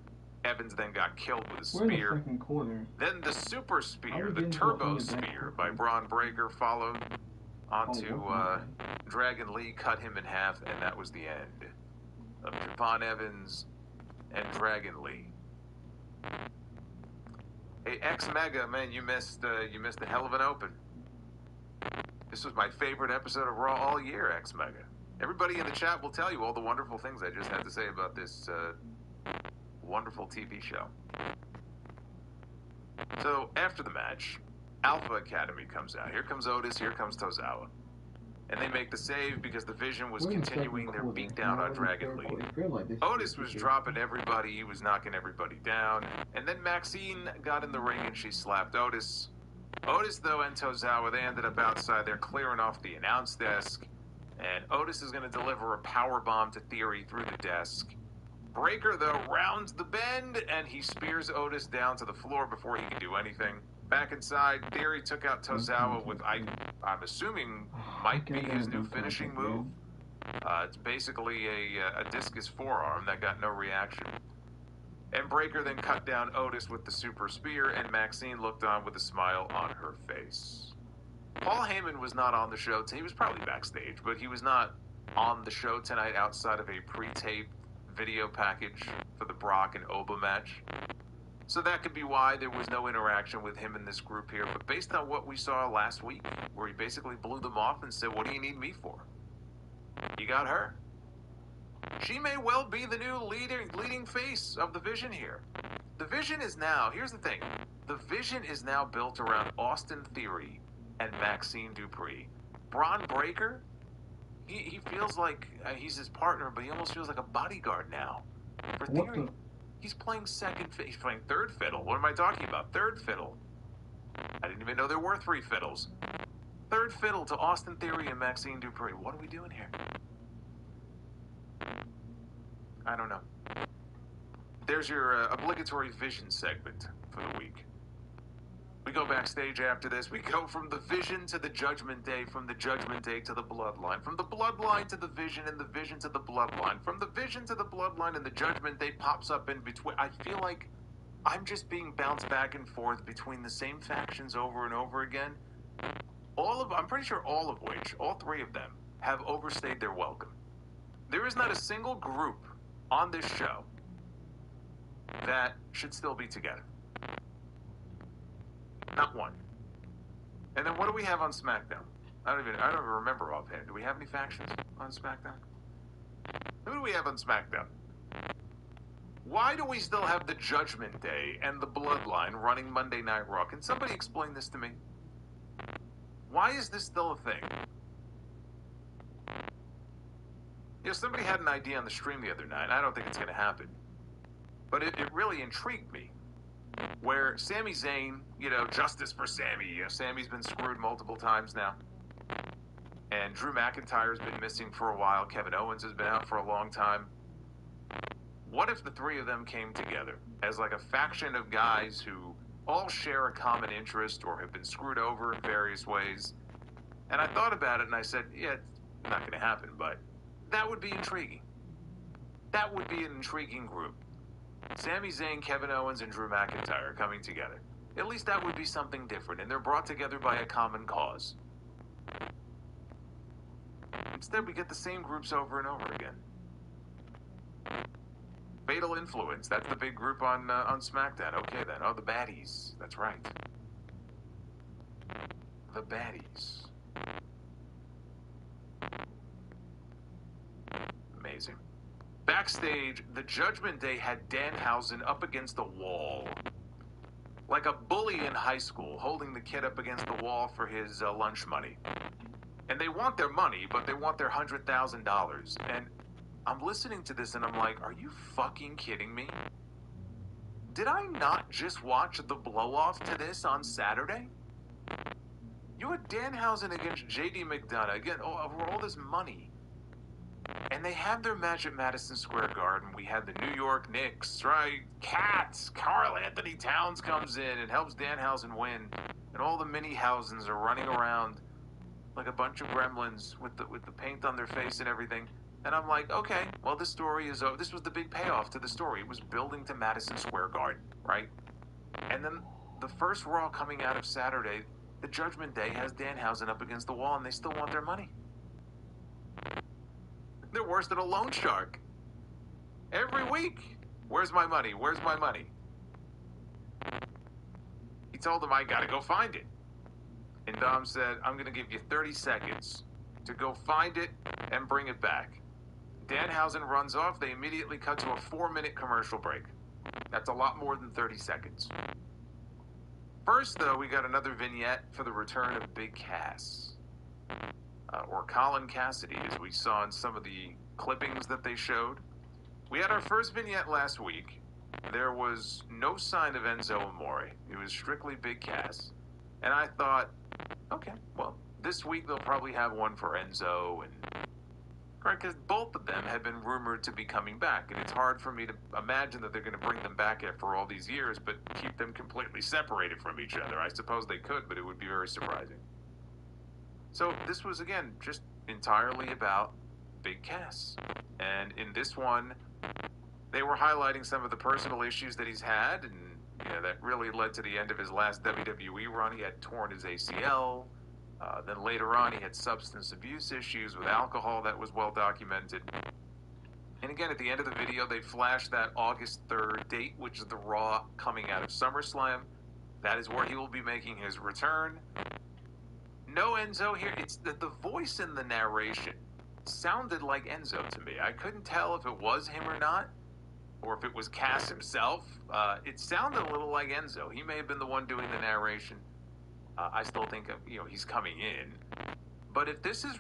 Evans then got killed with a We're in the spear. second quarter. Then the super spear, the getting turbo to that spear by quickly? Braun Breaker followed onto Oh, Dragon Lee, cut him in half, and that was the end of Javon Evans and Dragon Lee. Hey, X-Mega, man, you missed a hell of an open. This was my favorite episode of Raw all year, X-Mega. Everybody in the chat will tell you all the wonderful things I just had to say about this wonderful TV show. So, after the match, Alpha Academy comes out. Here comes Otis, here comes Tozawa. And they make the save because the Vision was continuing their beatdown on Dragon Lee. Otis was dropping everybody, he was knocking everybody down. And then Maxine got in the ring and she slapped Otis. Otis, though, and Tozawa, they ended up outside there clearing off the announce desk. And Otis is going to deliver a powerbomb to Theory through the desk. Breaker, though, rounds the bend, and he spears Otis down to the floor before he can do anything. Back inside, Theory took out Tozawa with, I'm assuming, might be his new finishing move. It's basically a discus forearm that got no reaction. And Breaker then cut down Otis with the super spear, and Maxine looked on with a smile on her face. Paul Heyman was not on the show. He was probably backstage, but he was not on the show tonight outside of a pre-taped video package for the Brock and Oba match. So that could be why there was no interaction with him in this group here. But based on what we saw last week, where he basically blew them off and said, "What do you need me for?" You got her. She may well be the new leading face of the Vision here. The Vision is now, here's the thing, the Vision is now built around Austin Theory and Maxine Dupree. Braun Breaker, he feels like he's his partner, but he almost feels like a bodyguard now for Theory. He's playing he's playing third fiddle. What am I talking about? Third fiddle. I didn't even know there were three fiddles. Third fiddle to Austin Theory and Maxine Dupree. What are we doing here? I don't know. There's your obligatory Vision segment for the week. We go backstage after this. We go from the Vision to the Judgment Day, from the Judgment Day to the Bloodline, from the Bloodline to the Vision, and the Vision to the Bloodline, from the Vision to the Bloodline, and the Judgment Day pops up in between. I feel like I'm just being bounced back and forth between the same factions over and over again. I'm pretty sure all three of them, have overstayed their welcome. There is not a single group on this show that should still be together. Not one. And then what do we have on SmackDown? I don't even remember offhand. Do we have any factions on SmackDown? Who do we have on SmackDown? Why do we still have the Judgment Day and the Bloodline running Monday Night Raw? Can somebody explain this to me? Why is this still a thing? Somebody had an idea on the stream the other night. I don't think it's going to happen. But it really intrigued me. Where Sami Zayn, justice for Sami. Sami's been screwed multiple times now. And Drew McIntyre's been missing for a while. Kevin Owens has been out for a long time. What if the three of them came together as like a faction of guys who all share a common interest or have been screwed over in various ways? And I thought about it and I said, yeah, it's not going to happen, but that would be intriguing. That would be an intriguing group. Sami Zayn, Kevin Owens, and Drew McIntyre coming together. At least that would be something different, and they're brought together by a common cause. Instead, we get the same groups over and over again. Fatal Influence, that's the big group on SmackDown. Okay then. Oh, the baddies. That's right. The baddies. Amazing. Backstage, the Judgment Day had Danhausen up against the wall. Like a bully in high school, holding the kid up against the wall for his lunch money. And they want their money, but they want their $100,000. And I'm listening to this and I'm like, are you fucking kidding me? Did I not just watch the blow-off to this on Saturday? You had Danhausen against J.D. McDonough, again, over all this money. And they have their match at Madison Square Garden. We had the New York Knicks, right? Cats. Karl Anthony Towns comes in and helps Danhausen win. And all the mini-Hausens are running around like a bunch of gremlins with the paint on their face and everything. And I'm like, okay, well, this story is over. This was the big payoff to the story. It was building to Madison Square Garden, right? And then the first Raw coming out of Saturday, the Judgment Day has Danhausen up against the wall, and they still want their money. They're worse than a loan shark. Every week, where's my money? Where's my money? He told them, I gotta go find it. And Dom said, I'm gonna give you 30 seconds to go find it and bring it back. Danhausen runs off. They immediately cut to a 4-minute commercial break. That's a lot more than 30 seconds. First, though, we got another vignette for the return of Big Cass. Or Colin Cassidy, as we saw in some of the clippings that they showed. We had our first vignette last week. There was no sign of Enzo Amore. It was strictly Big Cass. And I thought, okay, well, this week they'll probably have one for Enzo and... Right, because both of them have been rumored to be coming back, and it's hard for me to imagine that they're going to bring them back after all these years, but keep them completely separated from each other. I suppose they could, but it would be very surprising. So this was, again, just entirely about Big Cass. And in this one, they were highlighting some of the personal issues that he's had, and that really led to the end of his last WWE run. He had torn his ACL. Then later on, he had substance abuse issues with alcohol that was well documented. And again, at the end of the video, they flashed that August 3rd date, which is the Raw coming out of SummerSlam. That is where he will be making his return. No Enzo here. It's that the voice in the narration sounded like Enzo to me. I couldn't tell if it was him or not, or if it was Cass himself. It sounded a little like Enzo. He may have been the one doing the narration. I still think he's coming in. But if this is,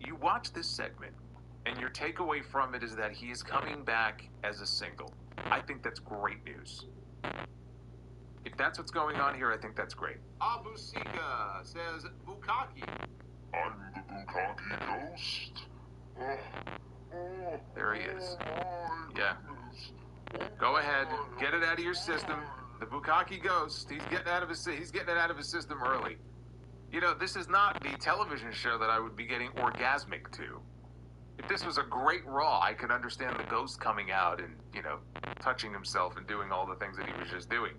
you watch this segment, and your takeaway from it is that he is coming back as a single. I think that's great news. If that's what's going on here, I think that's great. Abu Sika says, Bukaki. I'm the Bukaki ghost. There he is. Yeah. Go ahead, get it out of your system. The Bukaki ghost, he's getting it out of his system early. This is not the television show that I would be getting orgasmic to. If this was a great Raw, I could understand the ghost coming out and, touching himself and doing all the things that he was just doing.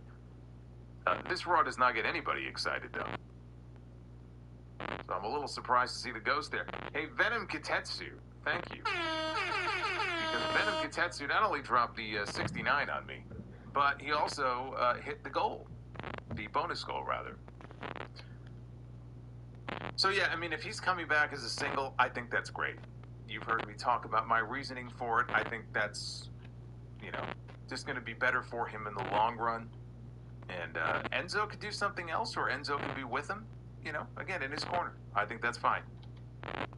This Raw does not get anybody excited, though. So I'm a little surprised to see the ghost there. Hey, Venom Kitetsu, thank you. Because Venom Kitetsu not only dropped the 69 on me, but he also hit the goal. The bonus goal, rather. So yeah, if he's coming back as a single, I think that's great. You've heard me talk about my reasoning for it. I think that's, just going to be better for him in the long run. And Enzo could do something else, or Enzo could be with him, again, in his corner. I think that's fine.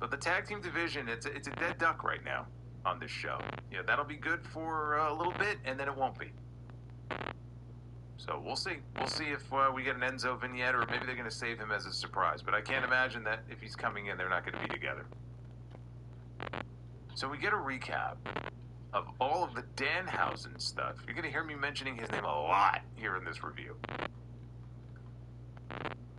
But the tag team division, it's a dead duck right now on this show. That'll be good for a little bit, and then it won't be. So we'll see. We'll see if we get an Enzo vignette, or maybe they're going to save him as a surprise. But I can't imagine that if he's coming in, they're not going to be together. So we get a recap of all of the Danhausen stuff. You're going to hear me mentioning his name a lot here in this review.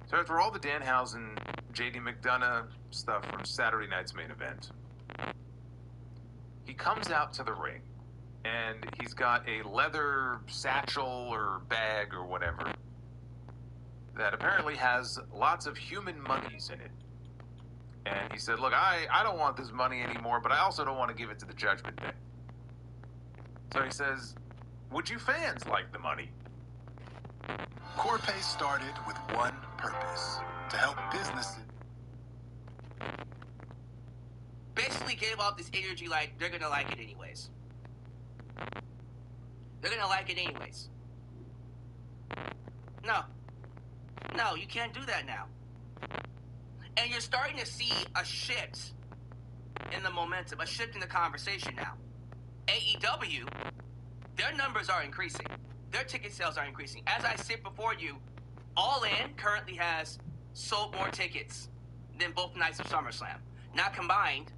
So after all the Danhausen, JD McDonough stuff from Saturday night's main event, he comes out to the ring. And he's got a leather satchel or bag or whatever that apparently has lots of human monies in it. And he said, look, I don't want this money anymore, but I also don't want to give it to the Judgment Day. So he says, would you fans like the money? Corpay started with one purpose, to help businesses. Basically gave off this energy like they're going to like it anyways. They're gonna like it anyways. No, you can't do that now. And you're starting to see a shift in the momentum, a shift in the conversation now. AEW, their numbers are increasing. Their ticket sales are increasing. As I sit before you, All In currently has sold more tickets than both nights of SummerSlam. Not combined.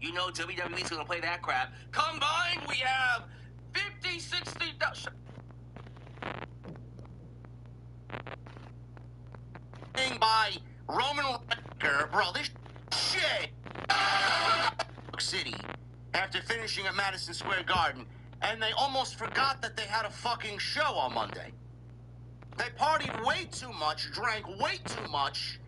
WWE's gonna play that crap. Combined, we have 50, 60,000. By Roman Reigns, bro, this shit. City after finishing at Madison Square Garden, and they almost forgot that they had a fucking show on Monday. They partied way too much, drank way too much,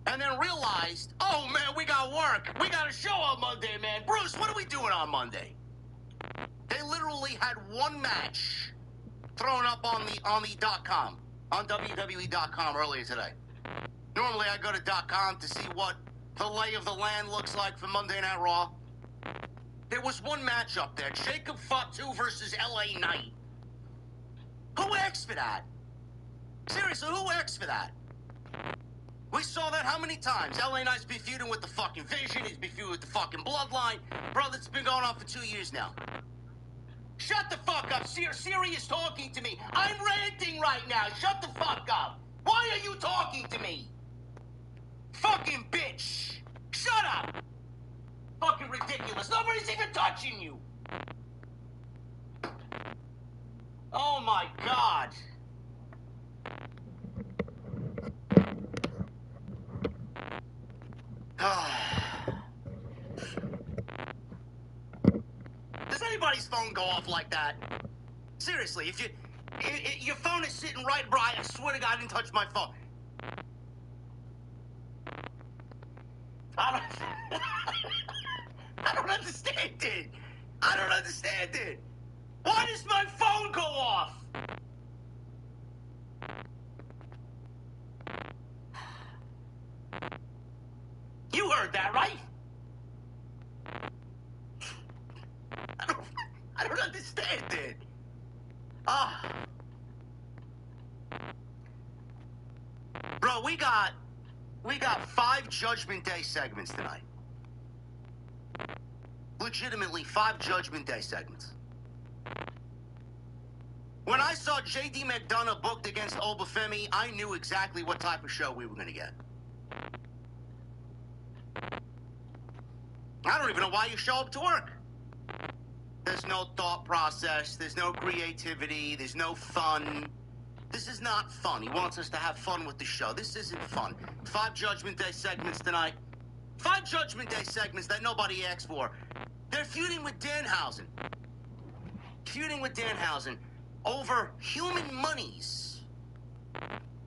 and then realized, oh man, we got work. We got a show on Monday, man. Bruce, what are we doing on Monday? They literally had one match thrown up on the .com, on WWE.com earlier today. Normally I go to .com to see what the lay of the land looks like for Monday Night Raw. There was one match up there, Jacob Fatu versus LA Knight. Who asked for that? Seriously, who asked for that? We saw that how many times? LA Knight's been feuding with the fucking Vision, he's been feuding with the fucking Bloodline. Brother, it's been going on for 2 years now. Shut the fuck up. Siri is talking to me. I'm ranting right now. Shut the fuck up. Why are you talking to me? Fucking bitch. Shut up. Fucking ridiculous. Nobody's even touching you. Oh my God. Does anybody's phone go off like that? Seriously, if your phone is sitting right by, I swear to God I didn't touch my phone. I don't understand it. I don't understand it. Why does my phone go off? You heard that, right? I don't understand it. Bro, we got 5 Judgment Day segments tonight. Legitimately, 5 Judgment Day segments. When I saw J.D. McDonough booked against Obafemi, I knew exactly what type of show we were going to get. I don't even know why you show up to work. There's no thought process, there's no creativity, there's no fun. This is not fun. He wants us to have fun with the show. This isn't fun. 5 Judgment Day segments tonight. 5 Judgment Day segments that nobody asked for. They're feuding with Danhausen. Feuding with Danhausen over human monies.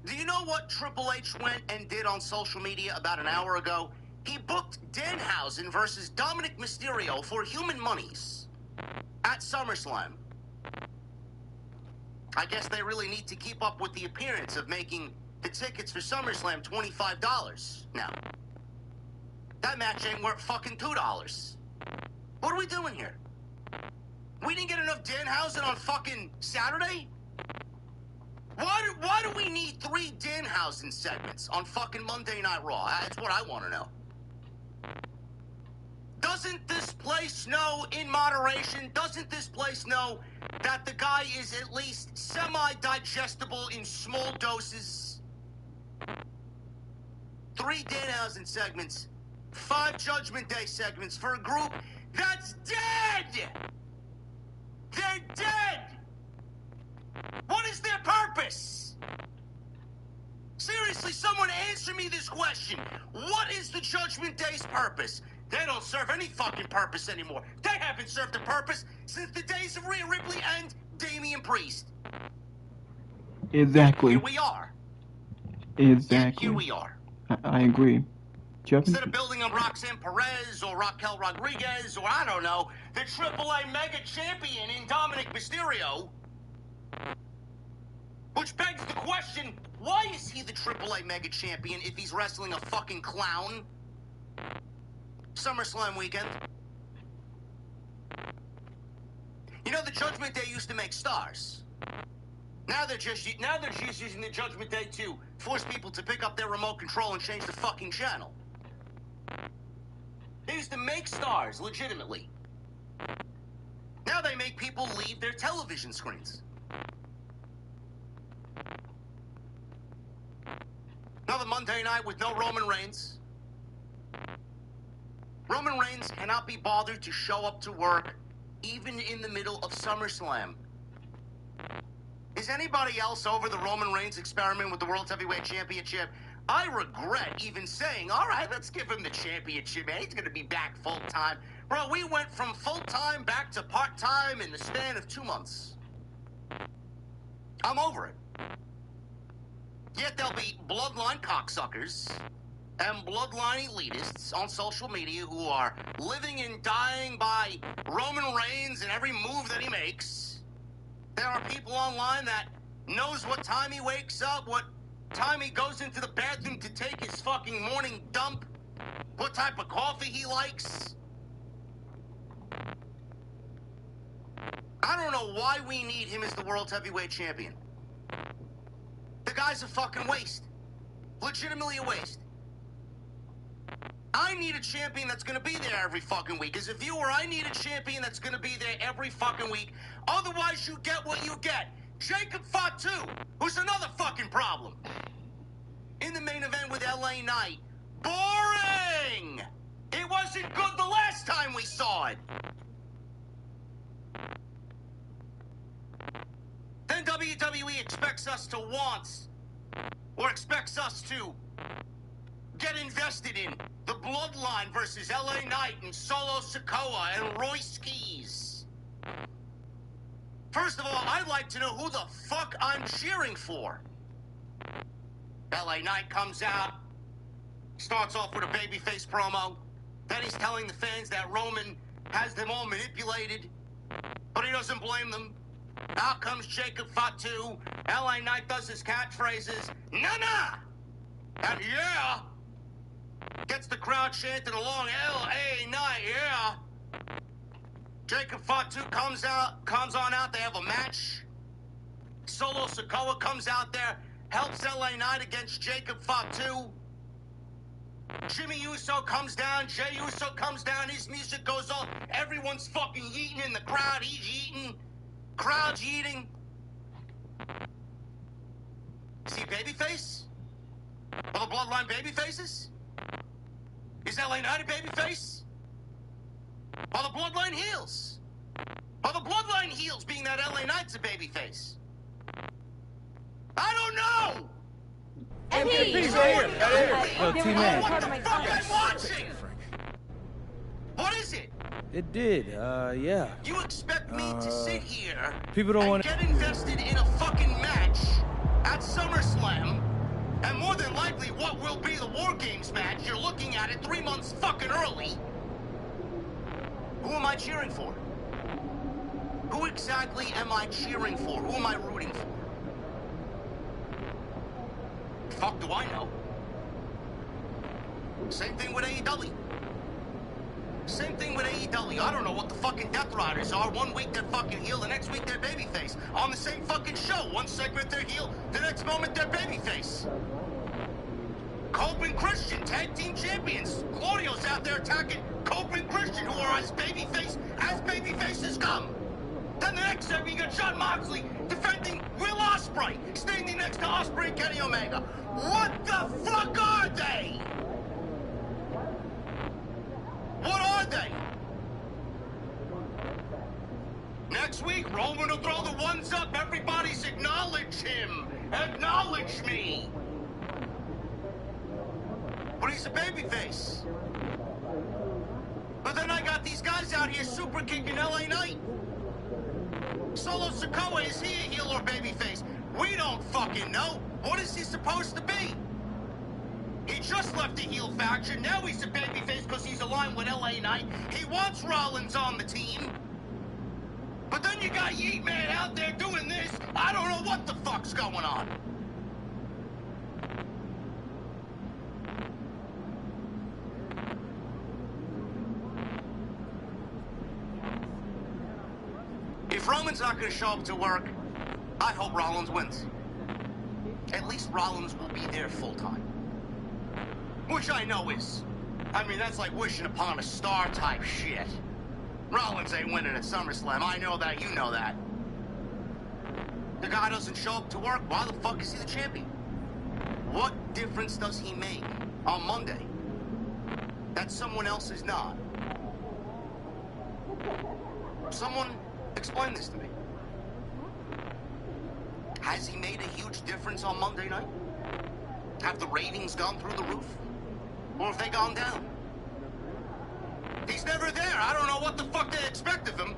Do you know what Triple H went and did on social media about an hour ago? He booked Danhausen versus Dominic Mysterio for human monies at SummerSlam. I guess they really need to keep up with the appearance of making the tickets for SummerSlam $25 now. That match ain't worth fucking $2. What are we doing here? We didn't get enough Danhausen on fucking Saturday? Why do we need 3 Danhausen segments on fucking Monday Night Raw? That's what I want to know. Doesn't this place know, in moderation, doesn't this place know that the guy is at least semi-digestible in small doses? 3 Danhausen segments, 5 Judgment Day segments for a group that's dead! They're dead! What is their purpose? Seriously, someone answer me this question. What is the Judgment Day's purpose? They don't serve any fucking purpose anymore. They haven't served a purpose since the days of Rhea Ripley and Damian Priest. Exactly. Here we are. Exactly. Here we are. I agree. Instead of building on Roxanne Perez or Raquel Rodriguez or, I don't know, the AAA mega champion in Dominic Mysterio, which begs the question, why is he the AAA mega champion if he's wrestling a fucking clown? SummerSlam weekend. You know, the Judgment Day used to make stars. Now they're just using the Judgment Day to force people to pick up their remote control and change the fucking channel. They used to make stars, legitimately. Now they make people leave their television screens. Another Monday night with no Roman Reigns. Roman Reigns cannot be bothered to show up to work, even in the middle of SummerSlam. Is anybody else over the Roman Reigns experiment with the World Heavyweight Championship? I regret even saying, all right, let's give him the championship, man. He's going to be back full-time. Bro, we went from full-time back to part-time in the span of 2 months. I'm over it. Yet there'll be bloodline cocksuckers and bloodline elitists on social media who are living and dying by Roman Reigns and every move that he makes. There are people online that knows what time he wakes up, what time he goes into the bathroom to take his fucking morning dump, what type of coffee he likes. I don't know why we need him as the world's heavyweight champion. The guy's a fucking waste. Legitimately a waste. I need a champion that's gonna be there every fucking week. As a viewer, I need a champion that's gonna be there every fucking week. Otherwise, you get what you get. Jacob Fatu, who's another fucking problem. In the main event with LA Knight. Boring! It wasn't good the last time we saw it. Then WWE expects us to expects us to get invested in the Bloodline versus LA Knight and Solo Sikoa and Royce Keys. First of all, I'd like to know who the fuck I'm cheering for. LA Knight comes out, starts off with a babyface promo. Then he's telling the fans that Roman has them all manipulated, but he doesn't blame them. Out comes Jacob Fatu. LA Knight does his catchphrases. Nah! And yeah! Gets the crowd chanting along, LA Knight, yeah! Jacob Fatu comes on out, they have a match. Solo Sikoa comes out there, helps LA Knight against Jacob Fatu. Jimmy Uso comes down, Jey Uso comes down, his music goes on. Everyone's fucking yeeting in the crowd, he's yeeting. Crowd's yeeting. See babyface? Are the Bloodline babyfaces? Is LA Knight a babyface? Are the Bloodline heels? Are the Bloodline heels being that LA Knight's a babyface? I don't know! MVP's right here. Yo, T-Man. What the fuck am I watching? What is it? It did, yeah. You expect me to sit here people don't and wanna... get invested in a fucking match at SummerSlam, and more than likely what will be the War Games match, you're looking at it 3 months fucking early. Who am I cheering for? Who exactly am I cheering for? Who am I rooting for? Fuck do I know? Same thing with AEW. Same thing with AEW. I don't know what the fucking Death Riders are. 1 week they're fucking heel, the next week they're babyface. On the same fucking show. One segment they're heel, the next moment they're babyface. Cope and Christian, tag team champions. Claudio's out there attacking Cope and Christian, who are as babyfaces come. Then the next segment, you got Jon Moxley defending Will Ospreay, standing next to Ospreay and Kenny Omega. What the fuck are they? What are they? Next week, Roman will throw the ones up. Everybody's acknowledge him. Acknowledge me. But he's a babyface. But then I got these guys out here super kicking LA Knight. Solo Sikoa, is he a heel or babyface? We don't fucking know. What is he supposed to be? He just left the heel faction. Now he's a babyface because he's aligned with LA Knight. He wants Rollins on the team. But then you got Yeet Man out there doing this. I don't know what the fuck's going on. If Roman's not going to show up to work, I hope Rollins wins. At least Rollins will be there full time. Which I know is, I mean, that's like wishing upon a star type shit. Rollins ain't winning at SummerSlam. I know that, you know that. The guy doesn't show up to work, why the fuck is he the champion? What difference does he make on Monday that someone else is not? Someone explain this to me. Has he made a huge difference on Monday night? Have the ratings gone through the roof? Or have they gone down? He's never there. I don't know what the fuck they expect of him.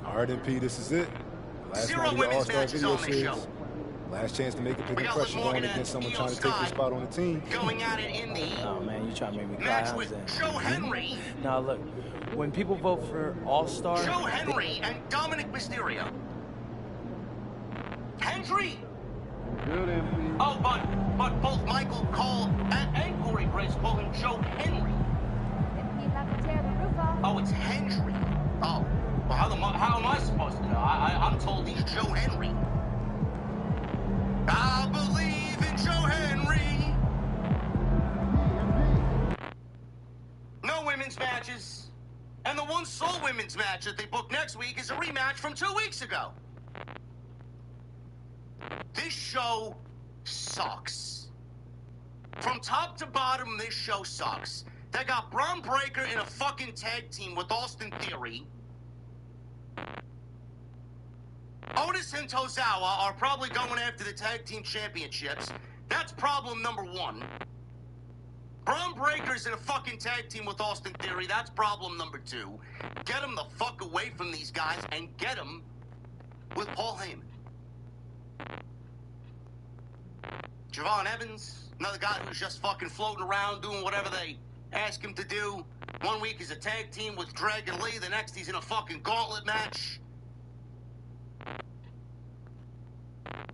All right, MP, this is it. Last Zero night of your women's All-Star matches video on this show. series. Last chance to make a big We got Liv impression Morgan going and against someone Io trying to take your Sky spot on the team. going at it in the Oh man, you trying to make me cry. match I with understand. Joe Henry. Now look, when people vote for All-Star, Joe Henry and Dominic Mysterio. Henry? Good, MP. Oh, but both Michael Cole and Corey Graves call him Joe Henry. Oh, it's Henry. Oh, well, how am I supposed to know? I'm told he's Joe Henry. I believe in Joe Henry. No women's matches. And the one sole women's match that they booked next week is a rematch from 2 weeks ago. This show sucks. From top to bottom, this show sucks. They got Braun Breaker in a fucking tag team with Austin Theory. Otis and Tozawa are probably going after the tag team championships. That's problem number one. Braun Breaker's in a fucking tag team with Austin Theory. That's problem number two. Get him the fuck away from these guys and get him with Paul Heyman. Javon Evans, another guy who's just fucking floating around doing whatever they ask him to do. 1 week he's a tag team with Dragon Lee. The next he's in a fucking gauntlet match.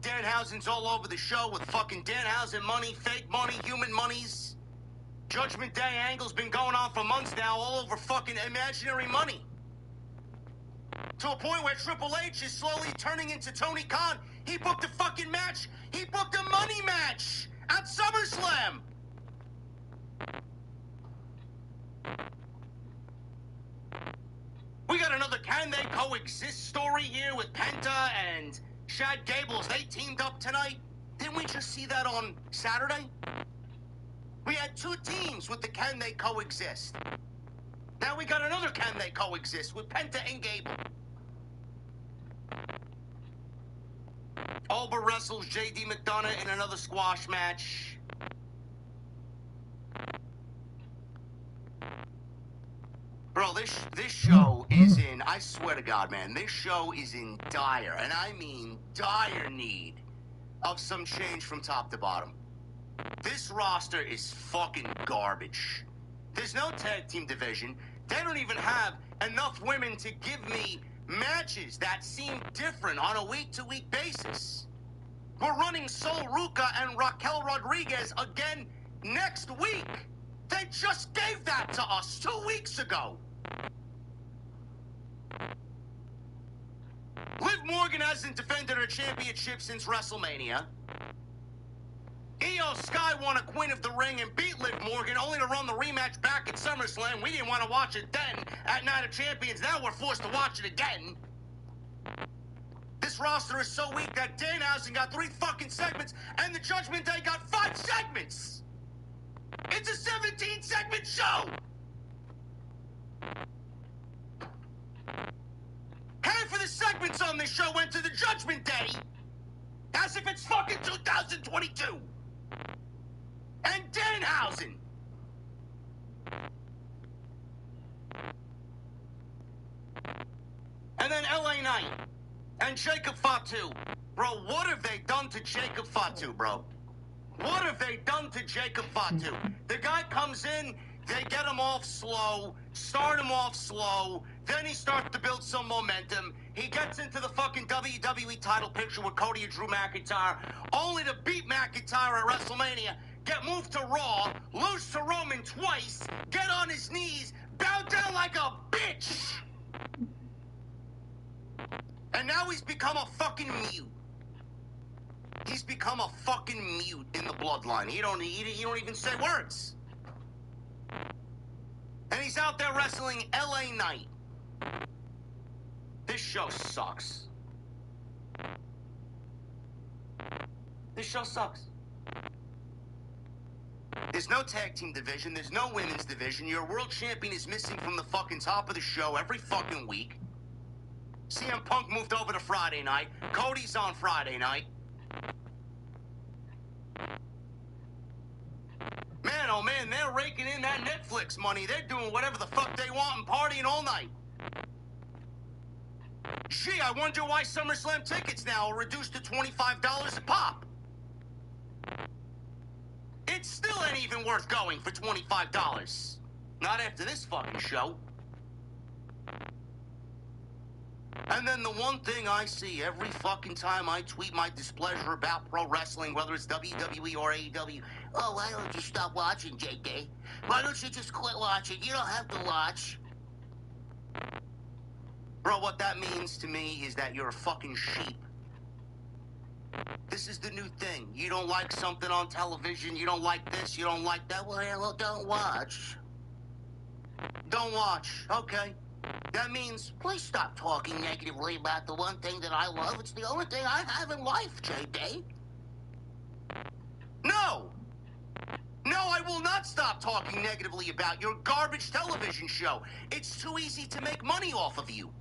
Danhausen's all over the show with fucking Danhausen money, fake money, human monies. Judgment Day angle's been going on for months now, all over fucking imaginary money. To a point where Triple H is slowly turning into Tony Khan. He booked a fucking match. He booked a money match at SummerSlam. We got another Can They Coexist story here with Penta and Shad Gables. They teamed up tonight. Didn't we just see that on Saturday? We had two teams with the Can They Coexist. Now we got another Can They Coexist with Penta and Gable. Alba wrestles J.D. McDonough in another squash match. Bro, this show is in, I swear to God, man, this show is in dire, and I mean dire need of some change from top to bottom. This roster is fucking garbage. There's no tag team division. They don't even have enough women to give me matches that seem different on a week-to-week basis. We're running Sol Ruca and Raquel Rodriguez again next week. They just gave that to us 2 weeks ago. Liv Morgan hasn't defended her championship since WrestleMania. Io Sky won a Queen of the Ring and beat Liv Morgan, only to run the rematch back at SummerSlam. We didn't want to watch it then at Night of Champions. Now we're forced to watch it again. This roster is so weak that Danhausen got 3 fucking segments and the Judgment Day got 5 segments. It's a 17-segment show. Half of the segments on this show went to the Judgment Day, as if it's fucking 2022. And Danhausen. And then LA Knight. And Jacob Fatu. Bro, what have they done to Jacob Fatu, bro? What have they done to Jacob Fatu? The guy comes in, they get him off slow, start him off slow, then he starts to build some momentum. He gets into the fucking WWE title picture with Cody and Drew McIntyre, only to beat McIntyre at WrestleMania, get moved to Raw, lose to Roman twice, get on his knees, bow down like a bitch. And now he's become a fucking mute. He's become a fucking mute in the bloodline. He don't even say words. And he's out there wrestling LA Knight. This show sucks. This show sucks. There's no tag team division. There's no women's division. Your world champion is missing from the fucking top of the show every fucking week. CM Punk moved over to Friday night. Cody's on Friday night. Man, oh man, they're raking in that Netflix money. They're doing whatever the fuck they want and partying all night. Gee, I wonder why SummerSlam tickets now are reduced to $25 a pop. It still ain't even worth going for $25. Not after this fucking show. And then the one thing I see every fucking time I tweet my displeasure about pro wrestling, whether it's WWE or AEW, oh, why don't you stop watching, JD? Why don't you just quit watching? You don't have to watch. Bro, what that means to me is that you're a fucking sheep. This is the new thing. You don't like something on television, you don't like this, you don't like that, well, don't watch. Don't watch, okay. That means, please stop talking negatively about the one thing that I love. It's the only thing I have in life, JD. No! No, I will not stop talking negatively about your garbage television show. It's too easy to make money off of you.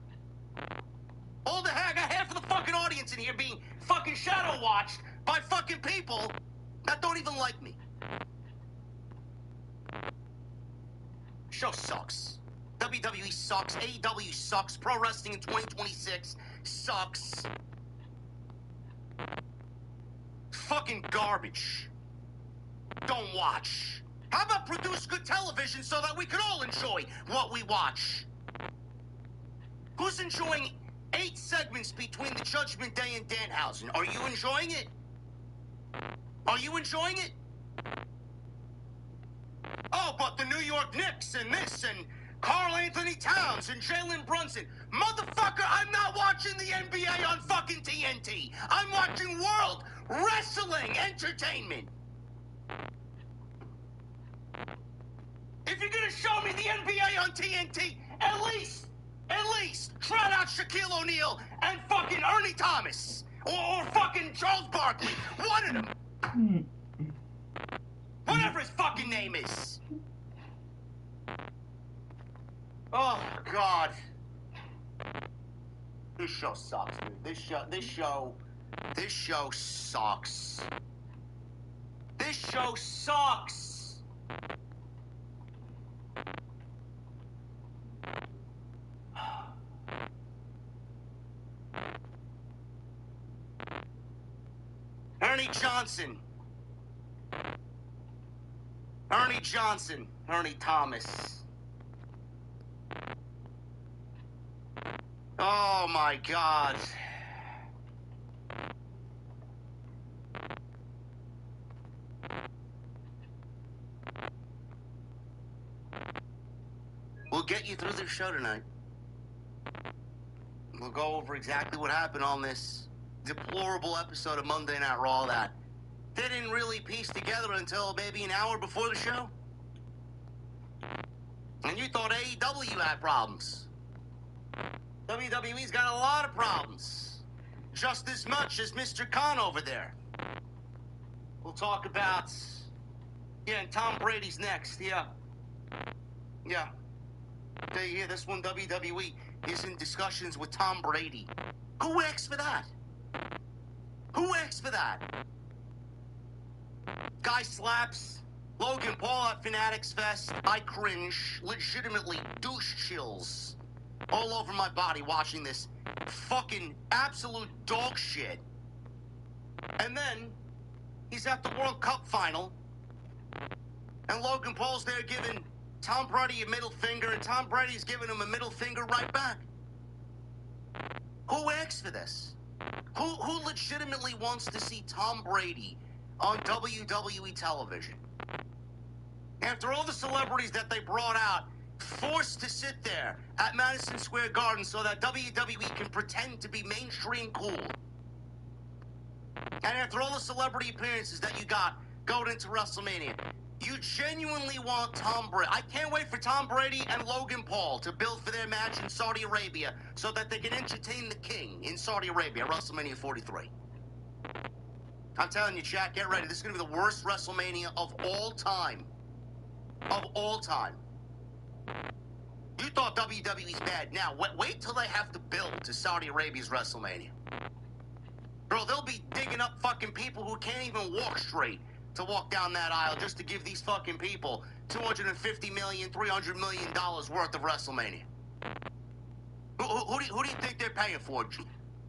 All the heck, I got half of the fucking audience in here being fucking shadow watched by fucking people that don't even like me. Show sucks. WWE sucks. AEW sucks. Pro wrestling in 2026 sucks. Fucking garbage. Don't watch. How about produce good television so that we can all enjoy what we watch? Who's enjoying 8 segments between the Judgment Day and Danhausen? Are you enjoying it? Are you enjoying it? Oh, but the New York Knicks and this and Karl Anthony Towns and Jalen Brunson. Motherfucker, I'm not watching the NBA on fucking TNT. I'm watching World Wrestling Entertainment. If you're gonna show me the NBA on TNT, at least trot out Shaquille O'Neal and fucking Ernie Thomas. Or fucking Charles Barkley. One of them. Whatever his fucking name is. Oh, God. This show sucks, dude. This show sucks. This show sucks. Ernie Johnson. Ernie Thomas. Oh, my God. We'll get you through the show tonight. We'll go over exactly what happened on this deplorable episode of Monday Night Raw that they didn't really piece together until maybe an hour before the show. And you thought AEW had problems. WWE's got a lot of problems. Just as much as Mr. Khan over there. We'll talk about... Yeah, and Tom Brady's next, yeah. Yeah. Okay, yeah, this one, WWE is in discussions with Tom Brady. Who asked for that? Who asked for that? Guy slaps Logan Paul at Fanatics Fest. I cringe. Legitimately douche chills all over my body watching this fucking absolute dog shit. And then he's at the World Cup final, and Logan Paul's there giving Tom Brady a middle finger, and Tom Brady's giving him a middle finger right back. Who asked for this? Who legitimately wants to see Tom Brady on WWE television? After all the celebrities that they brought out, forced to sit there at Madison Square Garden so that WWE can pretend to be mainstream cool. And after all the celebrity appearances that you got going into WrestleMania, you genuinely want Tom Brady. I can't wait for Tom Brady and Logan Paul to build for their match in Saudi Arabia so that they can entertain the king in Saudi Arabia at WrestleMania 43. I'm telling you, chat, get ready. This is going to be the worst WrestleMania of all time. Of all time. You thought WWE's bad. Now, wait till they have to build to Saudi Arabia's WrestleMania. Bro, they'll be digging up fucking people who can't even walk straight to walk down that aisle just to give these fucking people $250 million, $300 million worth of WrestleMania. Who do you think they're paying for?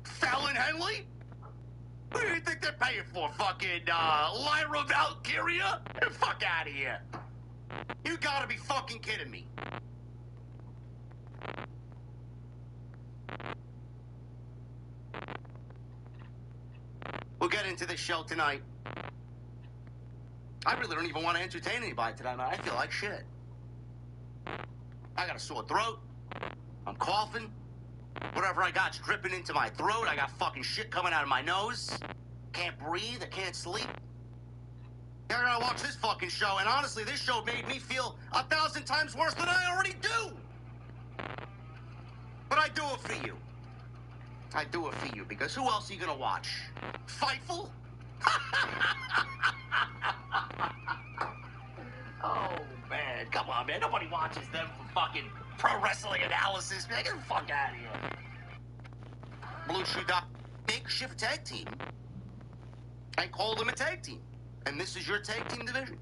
Fallon Henley? Who do you think they're paying for? Fucking Lyra Valkyria? Get the fuck out of here. You gotta be fucking kidding me. We'll get into this show tonight. I really don't even want to entertain anybody tonight, man. I feel like shit. I got a sore throat. I'm coughing. Whatever I got's dripping into my throat. I got fucking shit coming out of my nose. Can't breathe. I can't sleep. They're gonna watch this fucking show, and honestly, this show made me feel 1,000 times worse than I already do. But I do it for you. I do it for you, because who else are you gonna watch? Fightful? Oh, man. Come on, man. Nobody watches them for fucking pro wrestling analysis, man. Get the fuck out of here. Blue Shoe Doc, makeshift tag team. I call them a tag team. And this is your tag team division.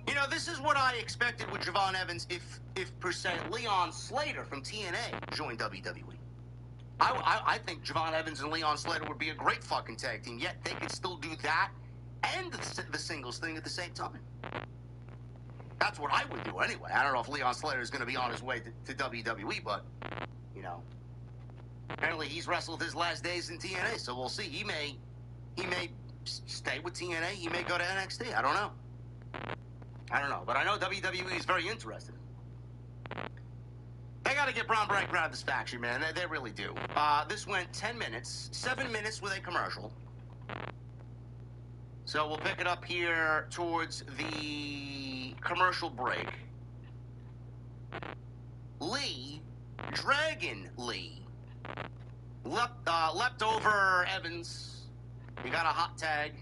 You know, this is what I expected with Javon Evans if per se, Leon Slater from TNA joined WWE. I think Javon Evans and Leon Slater would be a great fucking tag team, yet they could still do that and the singles thing at the same time. That's what I would do anyway. I don't know if Leon Slater is going to be on his way to WWE, but, you know, apparently he's wrestled his last days in TNA, so we'll see. He may stay with TNA. He may go to NXT. I don't know. But I know WWE is very interested. They got to get Braun Breaker out of this faction, man. They really do. This went 10 minutes, 7 minutes with a commercial. So we'll pick it up here towards the commercial break. Dragon Lee, leapt over Evans. He got a hot tag.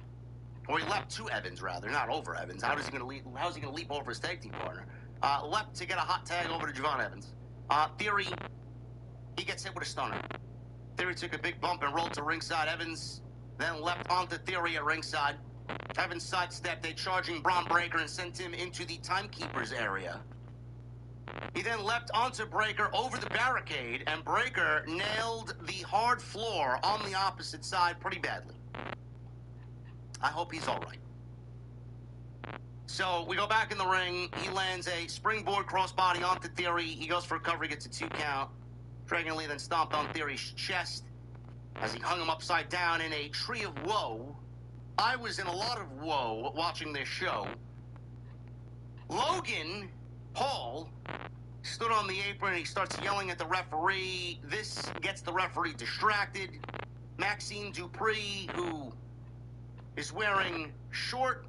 Or he leapt to Evans, rather, not over Evans. How's he going to leap over his tag team partner? Leapt to get a hot tag over to Javon Evans. Theory, he gets hit with a stunner. Theory took a big bump and rolled to ringside. Evans then leapt onto Theory at ringside. Evans sidestepped a charging Braun Breaker and sent him into the timekeeper's area. He then leapt onto Breaker over the barricade, and Breaker nailed the hard floor on the opposite side pretty badly. I hope he's all right. So we go back in the ring. He lands a springboard crossbody onto Theory. He goes for a cover. He gets a 2 count. Dragon Lee then stomped on Theory's chest as he hung him upside down in a tree of woe. I was in a lot of woe watching this show. Logan Paul stood on the apron and he starts yelling at the referee. This gets the referee distracted. Maxine Dupree, who is wearing short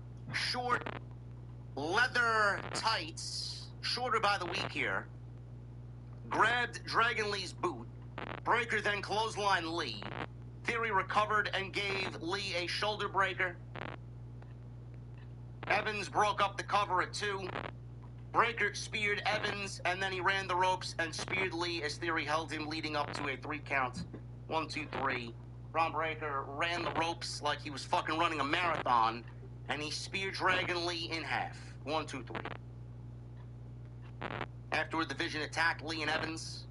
leather tights, shorter by the week here, grabbed Dragon Lee's boot. Breaker then clotheslined Lee. Theory recovered and gave Lee a shoulder breaker. Evans broke up the cover at 2. Breaker speared Evans, and then he ran the ropes and speared Lee as Theory held him, leading up to a 3 count. 1, 2, 3. Braun Breaker ran the ropes like he was fucking running a marathon, and he speared Dragon Lee in half. 1, 2, 3. Afterward, the Vision attacked Lee and Evans.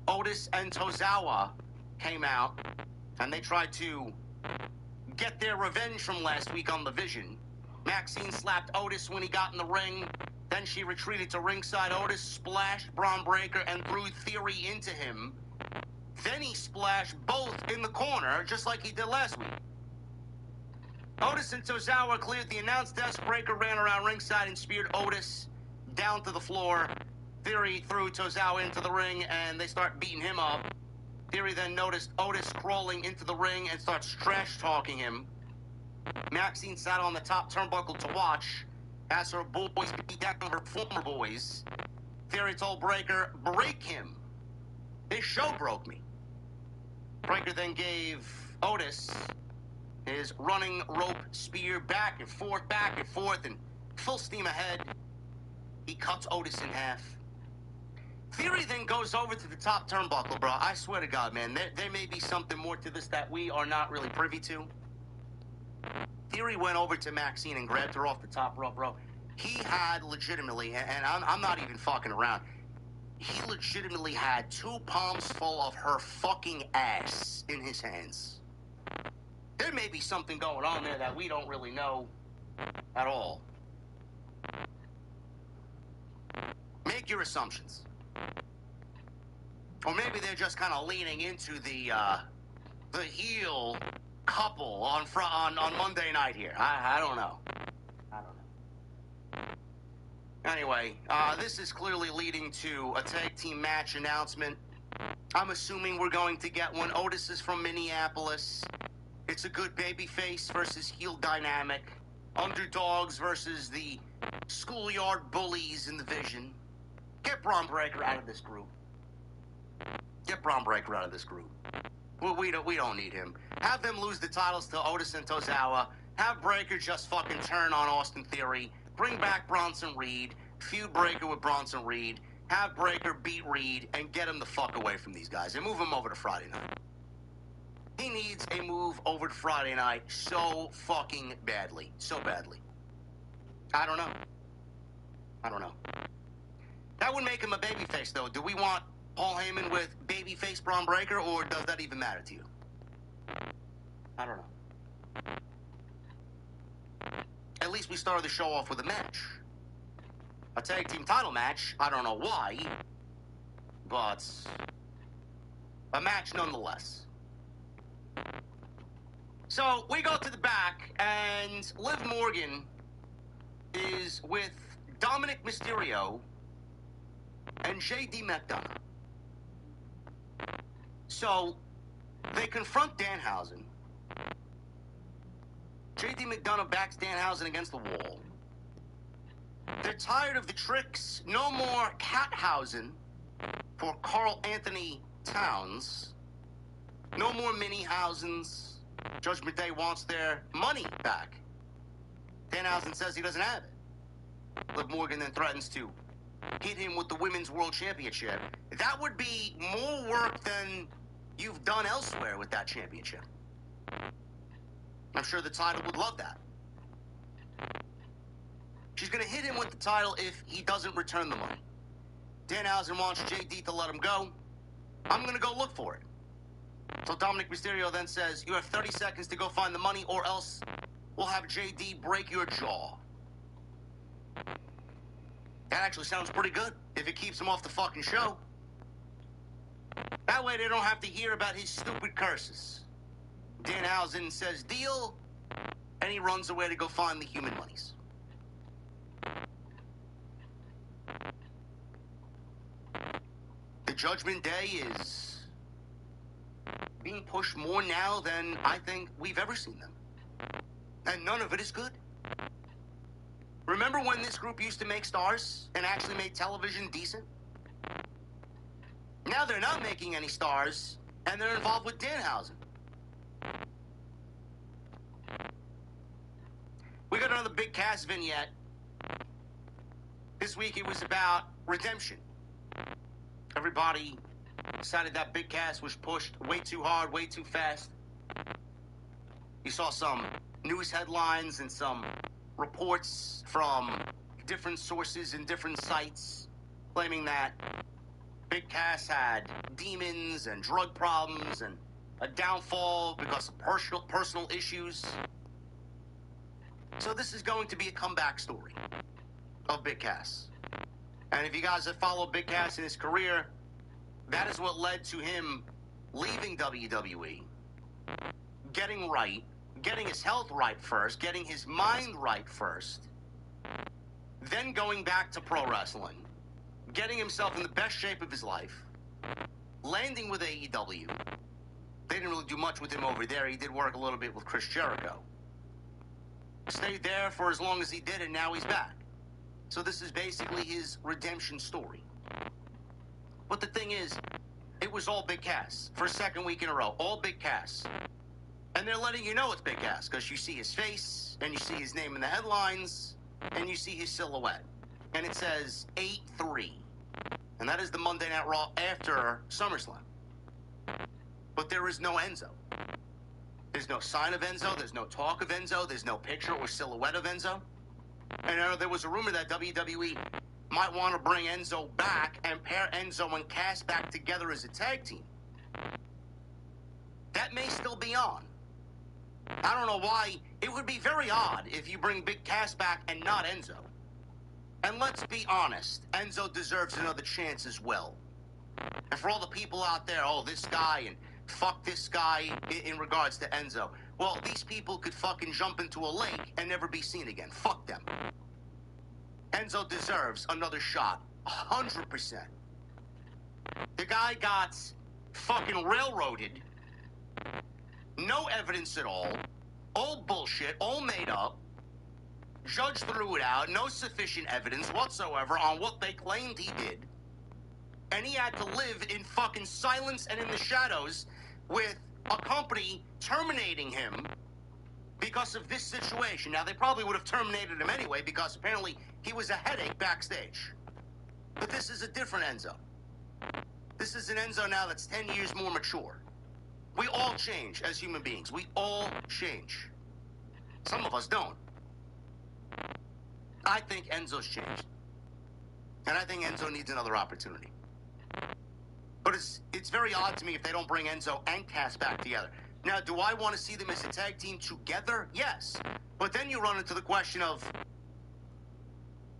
Otis and Tozawa came out, and they tried to get their revenge from last week on the Vision. Maxine slapped Otis when he got in the ring. Then she retreated to ringside. Otis splashed Braun Breaker and threw Theory into him. Then he splashed both in the corner, just like he did last week. Otis and Tozawa cleared the announce desk. Breaker ran around ringside and speared Otis down to the floor. Theory threw Tozawa into the ring, and they start beating him up. Theory then noticed Otis crawling into the ring and starts trash-talking him. Maxine sat on the top turnbuckle to watch as her boys beat down her former boys. Theory told Breaker, break him. This show broke me. Breaker then gave Otis His running rope spear back and forth, and full steam ahead. He cuts Otis in half. Theory then goes over to the top turnbuckle, bro. I swear to God, man, there may be something more to this that we are not really privy to. Theory went over to Maxine and grabbed her off the top rope, bro. He had legitimately, and I'm not even fucking around, he legitimately had 2 palms full of her fucking ass in his hands. There may be something going on there that we don't really know at all. Make your assumptions. Or maybe they're just kind of leaning into the heel couple on Monday night here. I don't know. Anyway, this is clearly leading to a tag team match announcement. I'm assuming we're going to get one. Otis is from Minneapolis. It's a good babyface versus heel dynamic. Underdogs versus the schoolyard bullies in the Vision. Get Braun Breaker out of this group. Get Braun Breaker out of this group. We don't need him. Have them lose the titles to Otis and Tozawa. Have Breaker just fucking turn on Austin Theory. Bring back Bronson Reed. Feud Breaker with Bronson Reed. Have Breaker beat Reed and get him the fuck away from these guys and move him over to Friday night. He needs a move over to Friday night so fucking badly. So badly. I don't know. That would make him a babyface, though. Do we want Paul Heyman with babyface Braun Breaker, or does that even matter to you? I don't know. At least we started the show off with a match. A tag team title match. I don't know why, but a match nonetheless. So we go to the back, and Liv Morgan is with Dominic Mysterio and JD McDonough. So they confront Danhausen. JD McDonough backs Danhausen against the wall. They're tired of the tricks. No more Cathausen for Carl Anthony Towns. No more Mini-Hausens. Judgment Day wants their money back. Danhausen says he doesn't have it. Liv Morgan then threatens to hit him with the Women's World Championship. That would be more work than you've done elsewhere with that championship. I'm sure the title would love that. She's going to hit him with the title if he doesn't return the money. Danhausen wants JD to let him go. I'm going to go look for it. So Dominic Mysterio then says, you have 30 seconds to go find the money, or else we'll have JD break your jaw. That actually sounds pretty good, if it keeps him off the fucking show. That way they don't have to hear about his stupid curses. Danhausen says, deal, and he runs away to go find the human monies. The Judgment Day is being pushed more now than I think we've ever seen them. And none of it is good. Remember when this group used to make stars and actually made television decent? Now they're not making any stars, and they're involved with Danhausen. We got another big cast vignette. This week it was about redemption. Everybody decided that Big Cass was pushed way too hard, way too fast. You saw some news headlines and some reports from different sources and different sites claiming that Big Cass had demons and drug problems and a downfall because of personal issues. So this is going to be a comeback story of Big Cass. And if you guys have followed Big Cass in his career, that is what led to him leaving WWE, getting right, getting his health right first, getting his mind right first, then going back to pro wrestling, getting himself in the best shape of his life, landing with AEW. They didn't really do much with him over there. He did work a little bit with Chris Jericho. Stayed there for as long as he did, and now he's back. So this is basically his redemption story. But the thing is, it was all Big Cass for a second week in a row. All Big Cass. And they're letting you know it's Big Cass because you see his face, and you see his name in the headlines, and you see his silhouette. And it says 8-3. And that is the Monday Night Raw after SummerSlam. But there is no Enzo. There's no sign of Enzo. There's no talk of Enzo. There's no picture or silhouette of Enzo. And there was a rumor that WWE might want to bring Enzo back and pair Enzo and Cass back together as a tag team. That may still be on. I don't know why. It would be very odd if you bring Big Cass back and not Enzo. And let's be honest, Enzo deserves another chance as well. And for all the people out there, oh, this guy and fuck this guy in regards to Enzo. Well, these people could fucking jump into a lake and never be seen again. Fuck them. Enzo deserves another shot. 100%. The guy got fucking railroaded. No evidence at all bullshit, all made up. Judge threw it out, no sufficient evidence whatsoever on what they claimed he did. And he had to live in fucking silence and in the shadows with a company terminating him because of this situation. Now, they probably would have terminated him anyway because apparently he was a headache backstage. But this is a different Enzo. This is an Enzo now that's 10 years more mature. We all change as human beings. We all change. Some of us don't. I think Enzo's changed. And I think Enzo needs another opportunity. But it's very odd to me if they don't bring Enzo and Cass back together. Now, do I want to see them as a tag team together? Yes. But then you run into the question of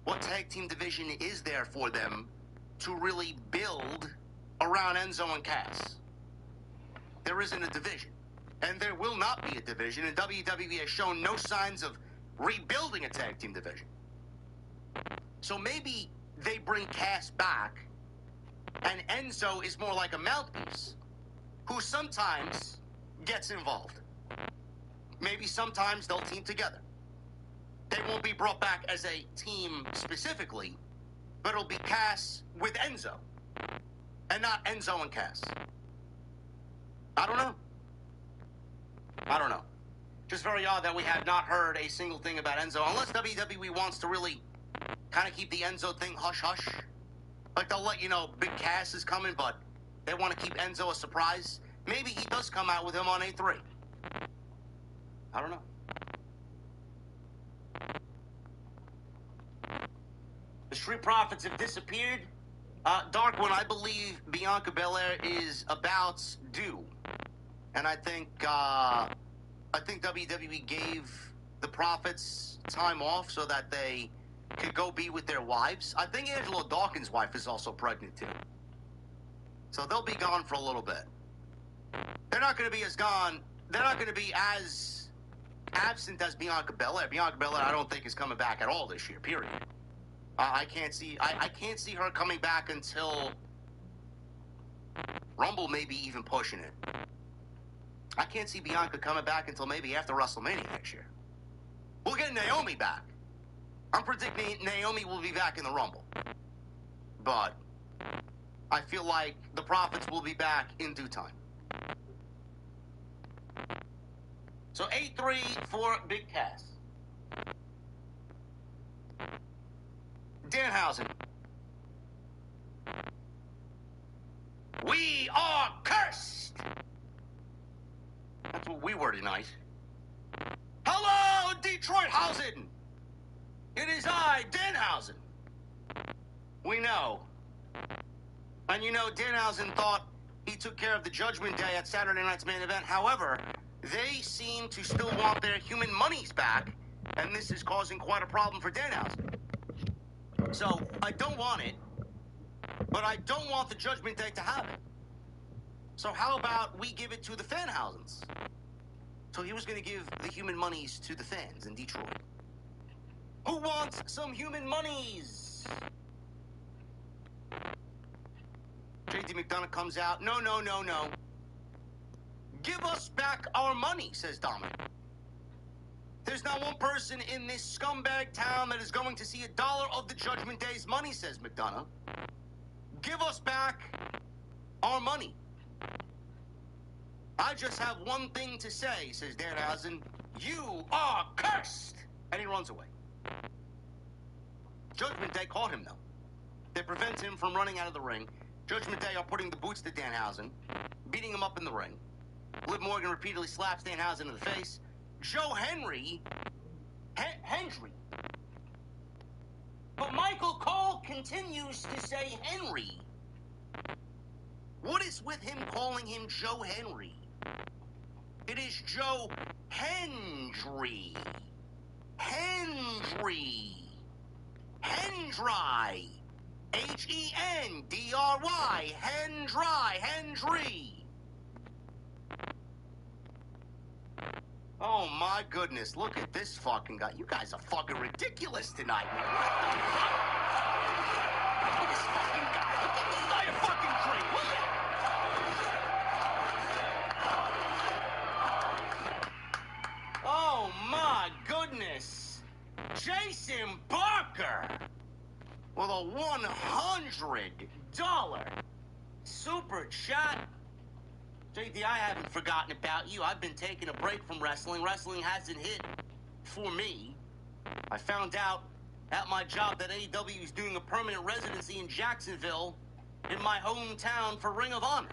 what tag team division is there for them to really build around Enzo and Cass? There isn't a division. And there will not be a division. And WWE has shown no signs of rebuilding a tag team division. So maybe they bring Cass back and Enzo is more like a mouthpiece who sometimes gets involved. Maybe sometimes they'll team together. They won't be brought back as a team specifically, but it'll be Cass with Enzo and not Enzo and Cass. I don't know. Just very odd that we have not heard a single thing about Enzo, unless WWE wants to really kind of keep the Enzo thing hush-hush. Like, they'll let you know Big Cass is coming, but they want to keep Enzo a surprise. Maybe he does come out with him on A3. I don't know. The Street Profits have disappeared. Dark One, I believe Bianca Belair is about due. And I think WWE gave the Profits time off so that they could go be with their wives. I think Angelo Dawkins' wife is also pregnant too. So they'll be gone for a little bit. They're not going to be as gone. They're not going to be as absent as Bianca Belair. Bianca Belair, I don't think, is coming back at all this year, period. I can't see her coming back until Rumble, maybe even pushing it. I can't see Bianca coming back until maybe after WrestleMania next year. We'll get Naomi back. I'm predicting Naomi will be back in the Rumble. But I feel like the Profits will be back in due time. So 8-3 for Big Cass. Danhausen. We are cursed! That's what we were tonight. Hello, Detroit-hausen! It is I, Danhausen. We know. And you know, Danhausen thought he took care of the Judgment Day at Saturday night's main event. However, they seem to still want their human monies back, and this is causing quite a problem for Danhausen. So, I don't want it, but I don't want the Judgment Day to have it. So how about we give it to the Fanhausens? So he was going to give the human monies to the fans in Detroit. Who wants some human monies? JD McDonough comes out. No. Give us back our money, says Dominic. There's not one person in this scumbag town that is going to see $1 of the Judgment Day's money, says McDonough. Give us back our money. I just have one thing to say, says Danhausen. You are cursed! And he runs away. Judgment Day caught him, though. They prevent him from running out of the ring. Judgment Day are putting the boots to Danhausen, beating him up in the ring. Liv Morgan repeatedly slaps Danhausen in the face. Joe Henry... Hendry. But Michael Cole continues to say Henry. What is with him calling him Joe Henry? It is Joe Hendry. Hendry. Hendry. Hendry. Hendry. Oh my goodness, look at this fucking guy. You guys are fucking ridiculous tonight, man. What the fuck? Look at this fucking guy. Look at this guy a fucking creep. Look at... Oh my goodness. Jason Barker with a $100 super chat. JD, I haven't forgotten about you. I've been taking a break from wrestling. Wrestling hasn't hit for me. I found out at my job that AEW is doing a permanent residency in Jacksonville, in my hometown, for Ring of Honor.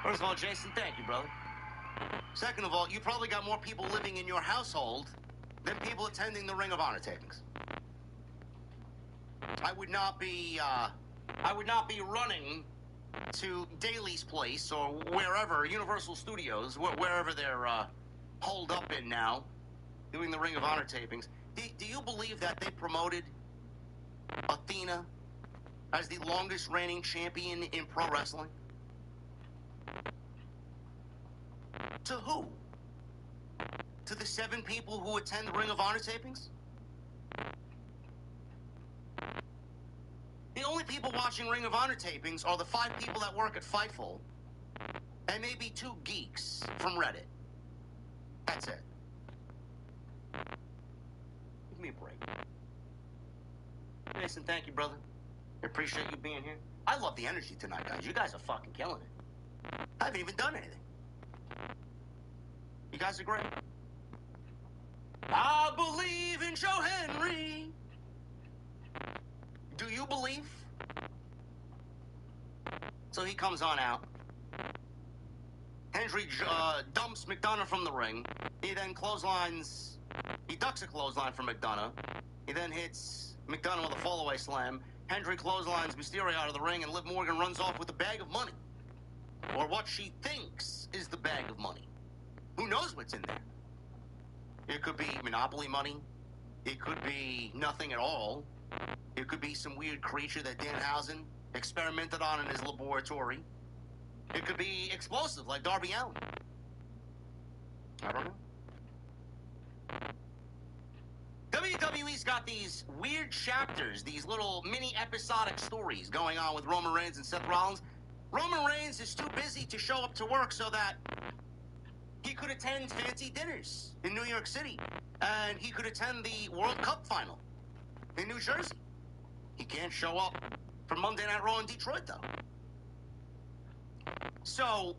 First of all, Jason, thank you, brother. Second of all, you probably got more people living in your household than people attending the Ring of Honor tapings. I would not be running to Daly's place or wherever, Universal Studios, wherever they're holed up in now, doing the Ring of Honor tapings. Do you believe that they promoted Athena as the longest reigning champion in pro wrestling? To who? To the 7 people who attend the Ring of Honor tapings? The only people watching Ring of Honor tapings are the 5 people that work at Fightful and maybe 2 geeks from Reddit. That's it. Give me a break. Jason, thank you, brother. I appreciate you being here. I love the energy tonight, guys. You guys are fucking killing it. I haven't even done anything. You guys are great. I believe in Joe Henry. Do you believe? So he comes on out. Hendry dumps McDonough from the ring. He then clotheslines. He ducks a clothesline from McDonough. He then hits McDonough with a fallaway slam. Hendry clotheslines Mysterio out of the ring, and Liv Morgan runs off with a bag of money. Or what she thinks is the bag of money. Who knows what's in there? It could be Monopoly money. It could be nothing at all. It could be some weird creature that Danhausen experimented on in his laboratory. It could be explosive like Darby Allin. I don't know. WWE's got these weird chapters, these little mini episodic stories going on with Roman Reigns and Seth Rollins. Roman Reigns is too busy to show up to work so that he could attend fancy dinners in New York City. And he could attend the World Cup final in New Jersey. He can't show up for Monday Night Raw in Detroit, though. So,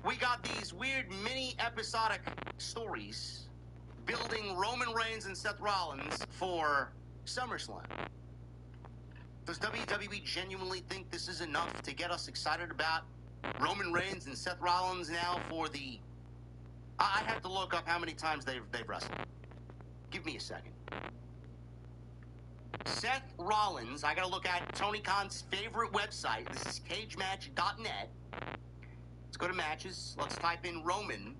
we got these weird mini episodic stories building Roman Reigns and Seth Rollins for SummerSlam. Does WWE genuinely think this is enough to get us excited about Roman Reigns and Seth Rollins now for the... I have to look up how many times they've wrestled. Give me a second. Seth Rollins, I gotta look at Tony Khan's favorite website. This is cagematch.net. Let's go to matches. Let's type in Roman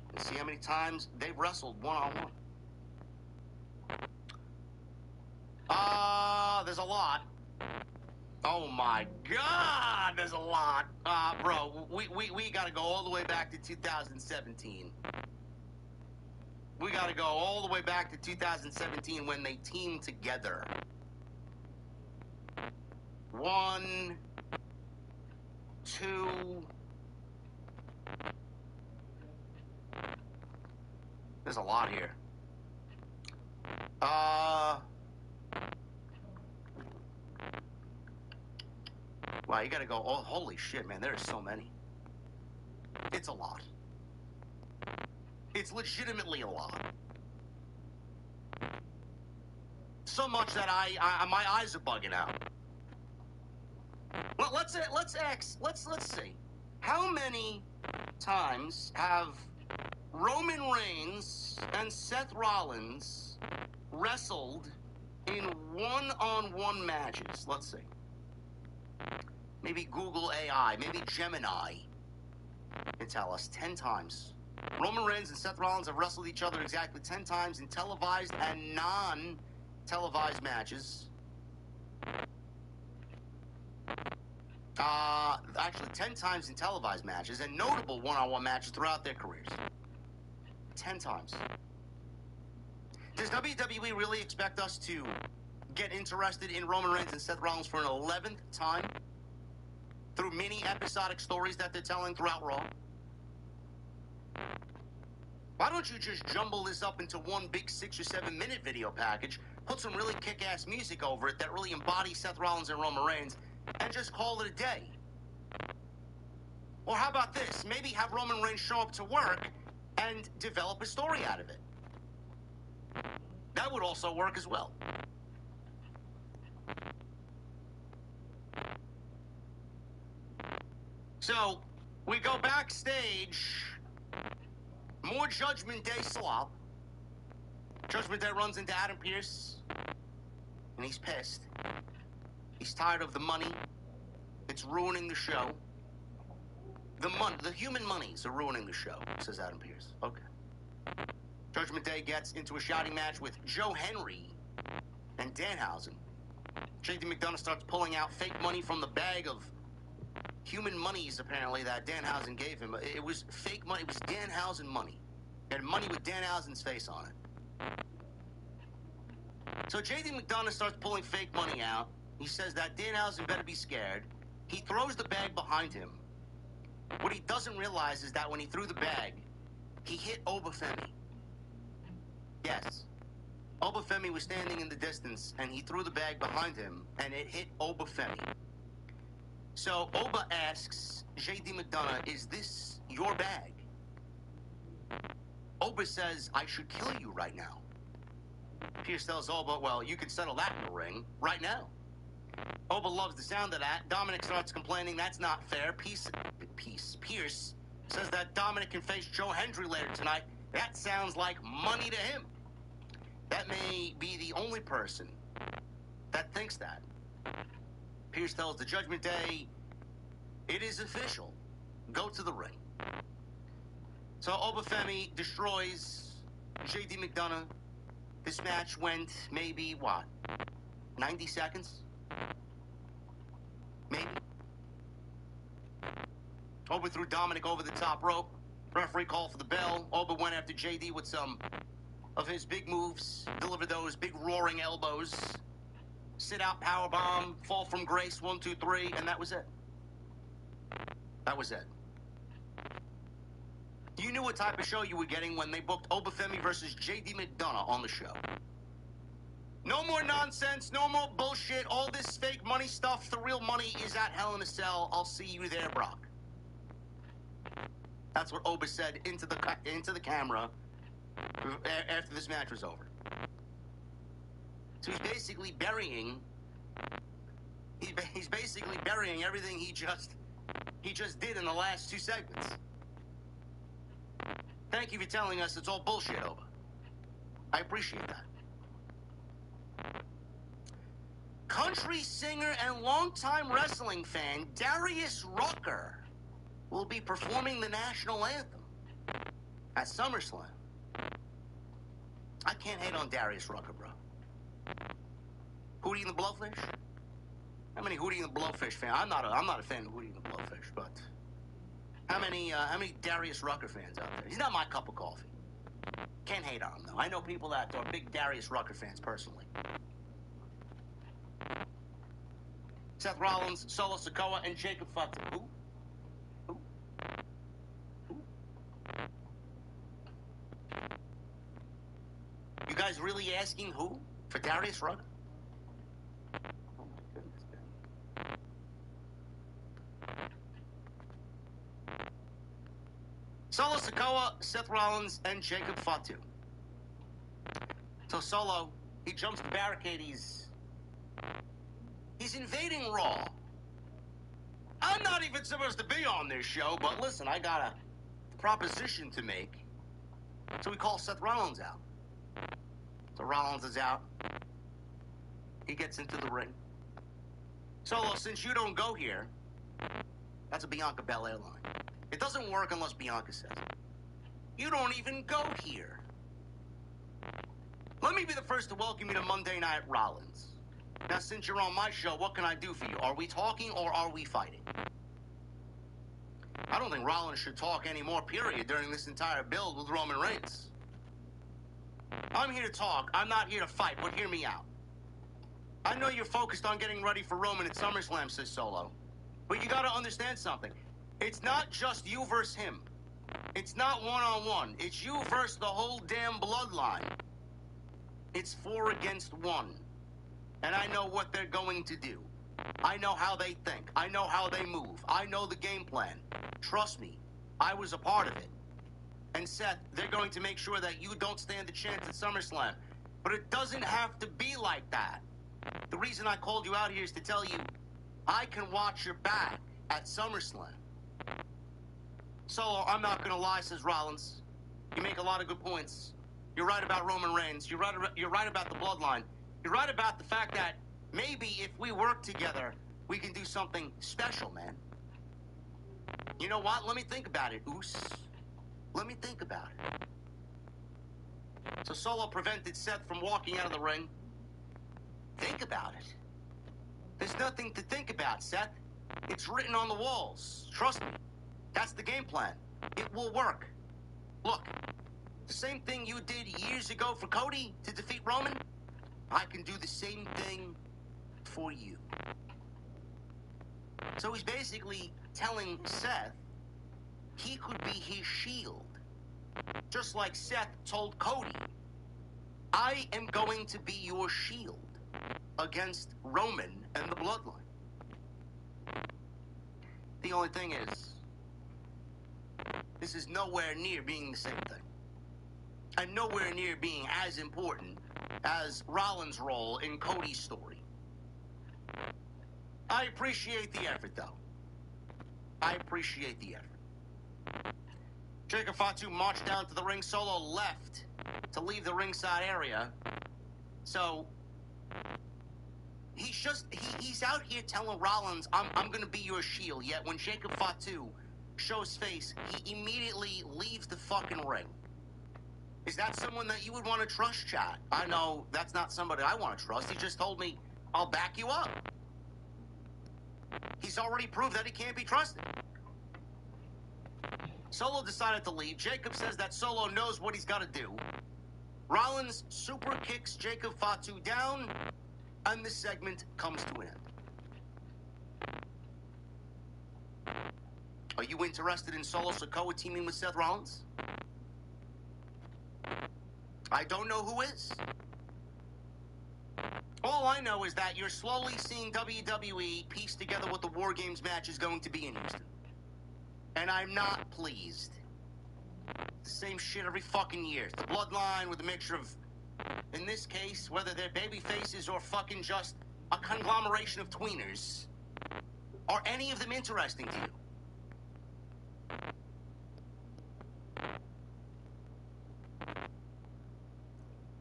and see how many times they've wrestled one-on-one. There's a lot. Oh my God, there's a lot. Bro, we gotta go all the way back to 2017. We gotta go all the way back to 2017 when they teamed together. 1, 2... There's a lot here. Wow, you gotta go. Oh, holy shit, man. There are so many. It's a lot. It's legitimately a lot. So much that my eyes are bugging out. Well, let's see. How many times have Roman Reigns and Seth Rollins wrestled in one-on-one matches? Let's see. Maybe Google AI, maybe Gemini can tell us 10 times. Roman Reigns and Seth Rollins have wrestled each other exactly 10 times in televised and non-televised matches. Actually, 10 times in televised matches and notable one-on-one matches throughout their careers. 10 times. Does WWE really expect us to get interested in Roman Reigns and Seth Rollins for an 11th time? Through mini episodic stories that they're telling throughout Raw? Why don't you just jumble this up into one big 6 or 7 minute video package, put some really kick-ass music over it that really embodies Seth Rollins and Roman Reigns, and just call it a day? Or how about this? Maybe have Roman Reigns show up to work and develop a story out of it. That would also work as well. So, we go backstage. More Judgment Day slop. Judgment Day runs into Adam Pearce, and he's pissed. He's tired of the money. It's ruining the show. The human monies are ruining the show, says Adam Pearce. Okay. Judgment Day gets into a shouting match with Joe Henry and Danhausen. J.D. McDonough starts pulling out fake money from the bag of human monies, apparently, that Danhausen gave him. It was fake money. It was Danhausen money. It had money with Danhausen's face on it. So J.D. McDonough starts pulling fake money out. He says that Danhausen better be scared. He throws the bag behind him. What he doesn't realize is that when he threw the bag, he hit Obafemi. Yes. Obafemi was standing in the distance, and he threw the bag behind him, and it hit Obafemi. So Oba asks J.D. McDonough, is this your bag? Oba says, I should kill you right now. Pierce tells Oba, well, you could settle that in the ring right now. Oba loves the sound of that. Dominic starts complaining that's not fair. Pierce says that Dominic can face Joe Hendry later tonight. That sounds like money to him. That may be the only person that thinks that. Pierce tells the Judgment Day, it is official. Go to the ring. So Obafemi destroys J.D. McDonough. This match went maybe, 90 seconds? Maybe. Oba threw Dominic over the top rope. Referee called for the bell. Oba went after JD with some of his big moves. Delivered those big roaring elbows. Sit out powerbomb. Fall from grace. 1, 2, 3. And that was it. That was it. You knew what type of show you were getting when they booked Obafemi versus J.D. McDonough on the show. No more nonsense, no more bullshit, all this fake money stuff. The real money is at Hell in a Cell. I'll see you there, Brock. That's what Oba said into the camera after this match was over. So he's basically burying everything he just did in the last 2 segments. Thank you for telling us it's all bullshit, Oba. I appreciate that. Country singer and longtime wrestling fan Darius Rucker will be performing the national anthem at SummerSlam. I can't hate on Darius Rucker, bro. Hootie and the Blowfish? How many Hootie and the Blowfish fans? I'm not a fan of Hootie and the Blowfish, but how many Darius Rucker fans out there? He's not my cup of coffee. Can't hate on him though. I know people that are big Darius Rucker fans personally. Seth Rollins, Solo Sikoa, and Jacob Fatu. Who? You guys really asking who? For Darius Rucker? Oh my goodness, man. Solo Sikoa, Seth Rollins, and Jacob Fatu. So Solo, he jumps the barricade. He's invading Raw. I'm not even supposed to be on this show, but listen, I got a proposition to make. So we call Seth Rollins out. So Rollins is out. He gets into the ring. Solo, since you don't go here, that's a Bianca Belair line. It doesn't work unless Bianca says it. You don't even go here. Let me be the first to welcome you to Monday Night Rollins. Now, since you're on my show, what can I do for you? Are we talking or are we fighting? I don't think Rollins should talk anymore, period, during this entire build with Roman Reigns. I'm here to talk. I'm not here to fight, but hear me out. I know you're focused on getting ready for Roman at SummerSlam, says Solo. But you gotta understand something. It's not just you versus him. It's not one-on-one. It's you versus the whole damn bloodline. It's 4 against 1. And I know what they're going to do. I know how they think. I know how they move. I know the game plan. Trust me, I was a part of it. And Seth, they're going to make sure that you don't stand a chance at SummerSlam. But it doesn't have to be like that. The reason I called you out here is to tell you I can watch your back at SummerSlam. Solo, I'm not gonna lie, says Rollins. You make a lot of good points. You're right about Roman Reigns. You're right about the bloodline. You're right about the fact that maybe if we work together, we can do something special, man. You know what? Let me think about it, Oos. Let me think about it. So Solo prevented Seth from walking out of the ring. Think about it. There's nothing to think about, Seth. It's written on the walls. Trust me. That's the game plan. It will work. Look, the same thing you did years ago for Cody to defeat Roman, I can do the same thing for you. So he's basically telling Seth he could be his shield. Just like Seth told Cody, I am going to be your shield against Roman and the bloodline. The only thing is, this is nowhere near being the same thing. And nowhere near being as important as Rollins' role in Cody's story. I appreciate the effort, though. I appreciate the effort. Jacob Fatu marched down to the ring. Solo left to leave the ringside area. So he's out here telling Rollins, I'm going to be your shield. Yet when Jacob Fatu shows face, he immediately leaves the fucking ring. Is that someone that you would want to trust, chat? I know that's not somebody I want to trust. He just told me, I'll back you up. He's already proved that he can't be trusted. Solo decided to leave. Jacob says that Solo knows what he's got to do. Rollins super kicks Jacob Fatu down, and the segment comes to an end. Are you interested in Solo Sikoa teaming with Seth Rollins? I don't know who is. All I know is that you're slowly seeing WWE piece together what the War Games match is going to be in Houston. And I'm not pleased. The same shit every fucking year. It's the bloodline with a mixture of, in this case, whether they're baby faces or fucking just a conglomeration of tweeners. Are any of them interesting to you?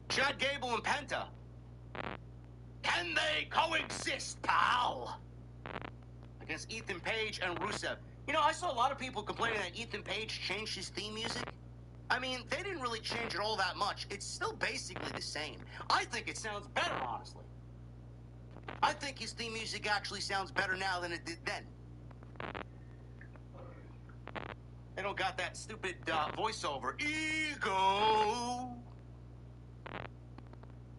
Chad Gable and Penta. Can they coexist, pal? Against Ethan Page and Rusev. You know, I saw a lot of people complaining that Ethan Page changed his theme music. I mean, they didn't really change it all that much. It's still basically the same. I think it sounds better, honestly. I think his theme music actually sounds better now than it did then. They don't got that stupid voiceover. Ego!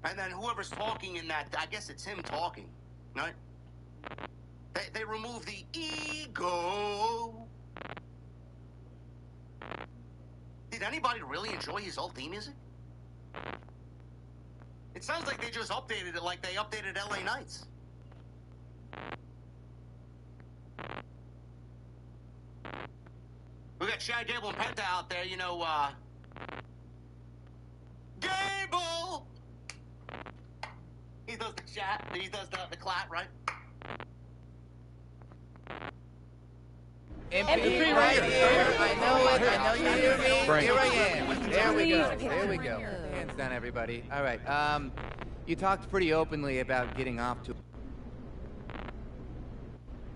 And then whoever's talking in that, I guess it's him talking, right? They remove the ego. Did anybody really enjoy his old theme music? It sounds like they just updated it like they updated LA Knights. We got Chad Gable and Penta out there, you know, Gable! He does the chat, he does the clap, right? MP right here. I know you hear me. Frank. Here I am. There we go. Hands down, everybody. All right. You talked pretty openly about getting off to.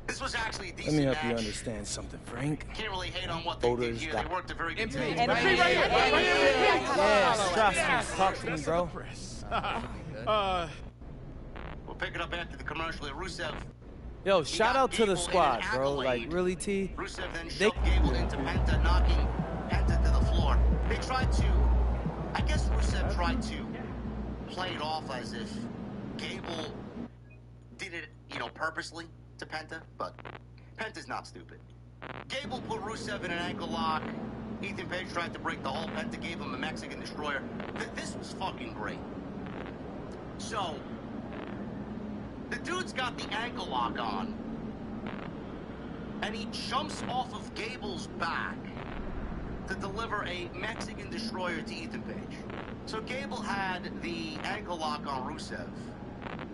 This was actually a Let decent me help you match. understand something, Frank. Can't really hate on what they did here. They worked a very good team. Yeah, Strauss, talk to me, bro. We'll pick it up after the commercial. Rusev. Yo, shout out to the squad, bro. Like, really, T? Rusev then shoved Gable into Penta, knocking Penta to the floor. They tried to, I guess Rusev tried to play it off as if Gable did it, you know, purposely to Penta, but Penta's not stupid. Gable put Rusev in an ankle lock. Ethan Page tried to break the hold. Penta gave him a Mexican destroyer. This was fucking great. So, the dude's got the ankle lock on, and he jumps off of Gable's back to deliver a Mexican destroyer to Ethan Page. So Gable had the ankle lock on Rusev,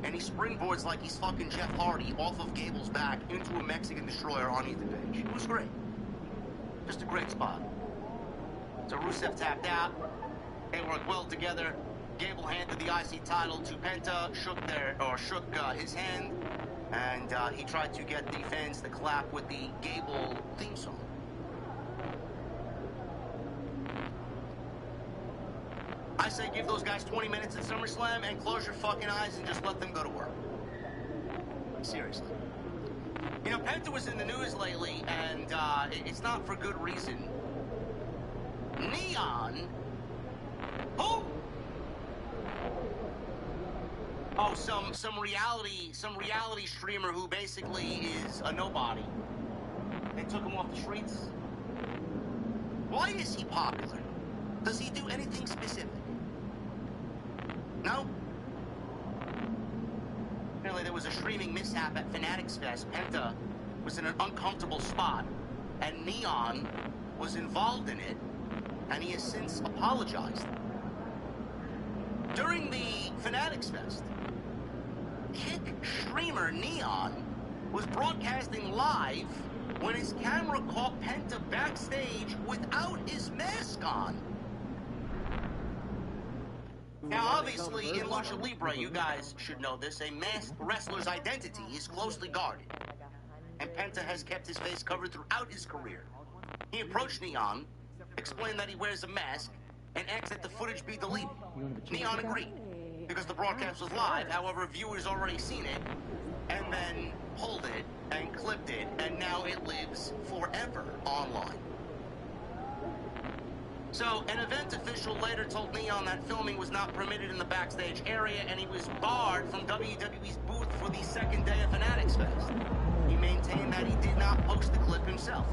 and he springboards like he's fucking Jeff Hardy off of Gable's back into a Mexican destroyer on Ethan Page. It was great. Just a great spot. So Rusev tapped out. They worked well together. Gable handed the IC title to Penta, shook his hand, and he tried to get the fans to clap with the Gable theme song. I say give those guys 20 minutes at SummerSlam and close your fucking eyes and just let them go to work. Seriously. You know, Penta was in the news lately, and it's not for good reason. Neon? Who? Oh, some reality streamer who basically is a nobody. They took him off the streets. Why is he popular? Does he do anything specific? No? Apparently there was a streaming mishap at Fanatics Fest. Penta was in an uncomfortable spot, and Neon was involved in it, and he has since apologized. During the Fanatics Fest, Kick streamer Neon was broadcasting live when his camera caught Penta backstage without his mask on. Now, obviously, in Lucha Libre, you guys should know this, a masked wrestler's identity is closely guarded. And Penta has kept his face covered throughout his career. He approached Neon, explained that he wears a mask, and asked that the footage be deleted. Neon agreed, because the broadcast was live, however, viewers already seen it, and then pulled it and clipped it, and now it lives forever online. So, an event official later told Neon that filming was not permitted in the backstage area, and he was barred from WWE's booth for the second day of Fanatics Fest. He maintained that he did not post the clip himself.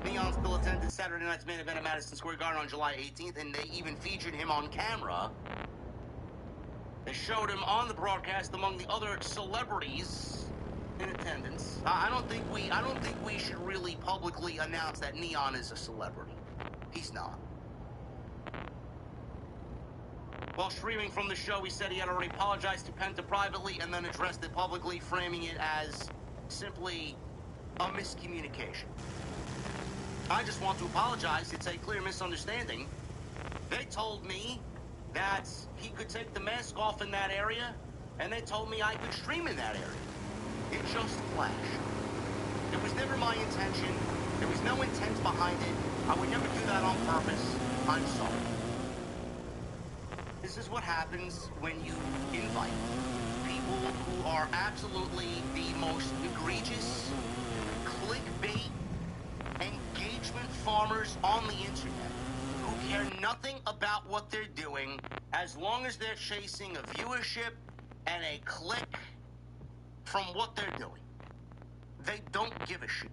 Neon still attended Saturday night's main event at Madison Square Garden on July 18th, and they even featured him on camera. They showed him on the broadcast among the other celebrities in attendance. I don't think we should really publicly announce that Neon is a celebrity. He's not. While streaming from the show, he said he had already apologized to Penta privately and then addressed it publicly, framing it as simply a miscommunication. I just want to apologize. It's a clear misunderstanding. They told me that he could take the mask off in that area, and they told me I could stream in that area. It just flashed. It was never my intention. There was no intent behind it. I would never do that on purpose. I'm sorry. This is what happens when you invite people who are absolutely the most egregious, clickbait, engagement farmers on the internet, who care nothing about what they're doing as long as they're chasing a viewership and a click from what they're doing. They don't give a shit.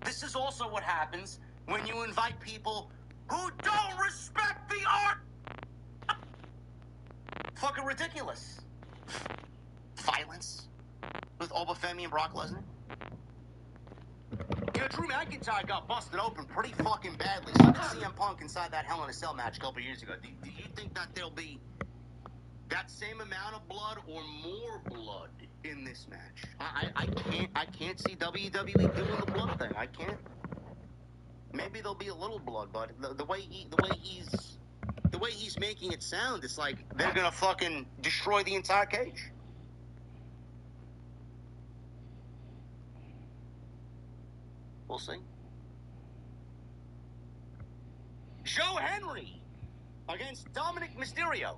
This is also what happens when you invite people who don't respect the art. fucking ridiculous. Violence with Obafemi and Brock Lesnar. You know, Drew McIntyre got busted open pretty fucking badly. So did CM Punk inside that Hell in a Cell match a couple years ago. Do you think that there'll be that same amount of blood or more blood in this match? I can't see WWE doing the blood thing. I can't. Maybe there'll be a little blood, but the way he's making it sound, it's like they're gonna fucking destroy the entire cage. We'll see. Joe Henry against Dominic Mysterio.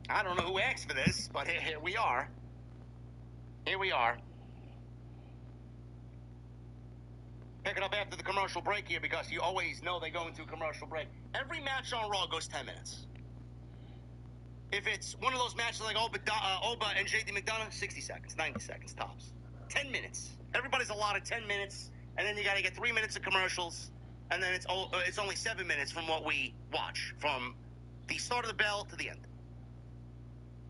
I don't know who asked for this, but here we are. Here we are. Pick it up after the commercial break here because you always know they go into a commercial break. Every match on Raw goes 10 minutes. If it's one of those matches like Oba and JD McDonough, 60 seconds, 90 seconds tops. 10 minutes. Everybody's allotted 10 minutes, and then you got to get 3 minutes of commercials, and then it's only 7 minutes from what we watch, from the start of the bell to the end.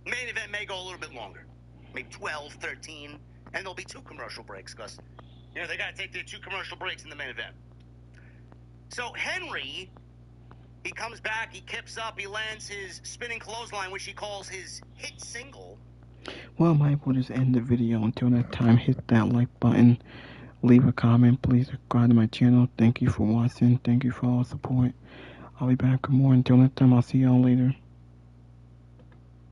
Main event may go a little bit longer, maybe 12, 13, and there'll be 2 commercial breaks because, you know, they got to take their 2 commercial breaks in the main event. So Henry, he comes back, he kips up, he lands his spinning clothesline, which he calls his hit single. Well, I will just end the video. Until that time, hit that like button, leave a comment, please subscribe to my channel. Thank you for watching, thank you for all the support. I'll be back with more. Until next time, I'll see y'all later.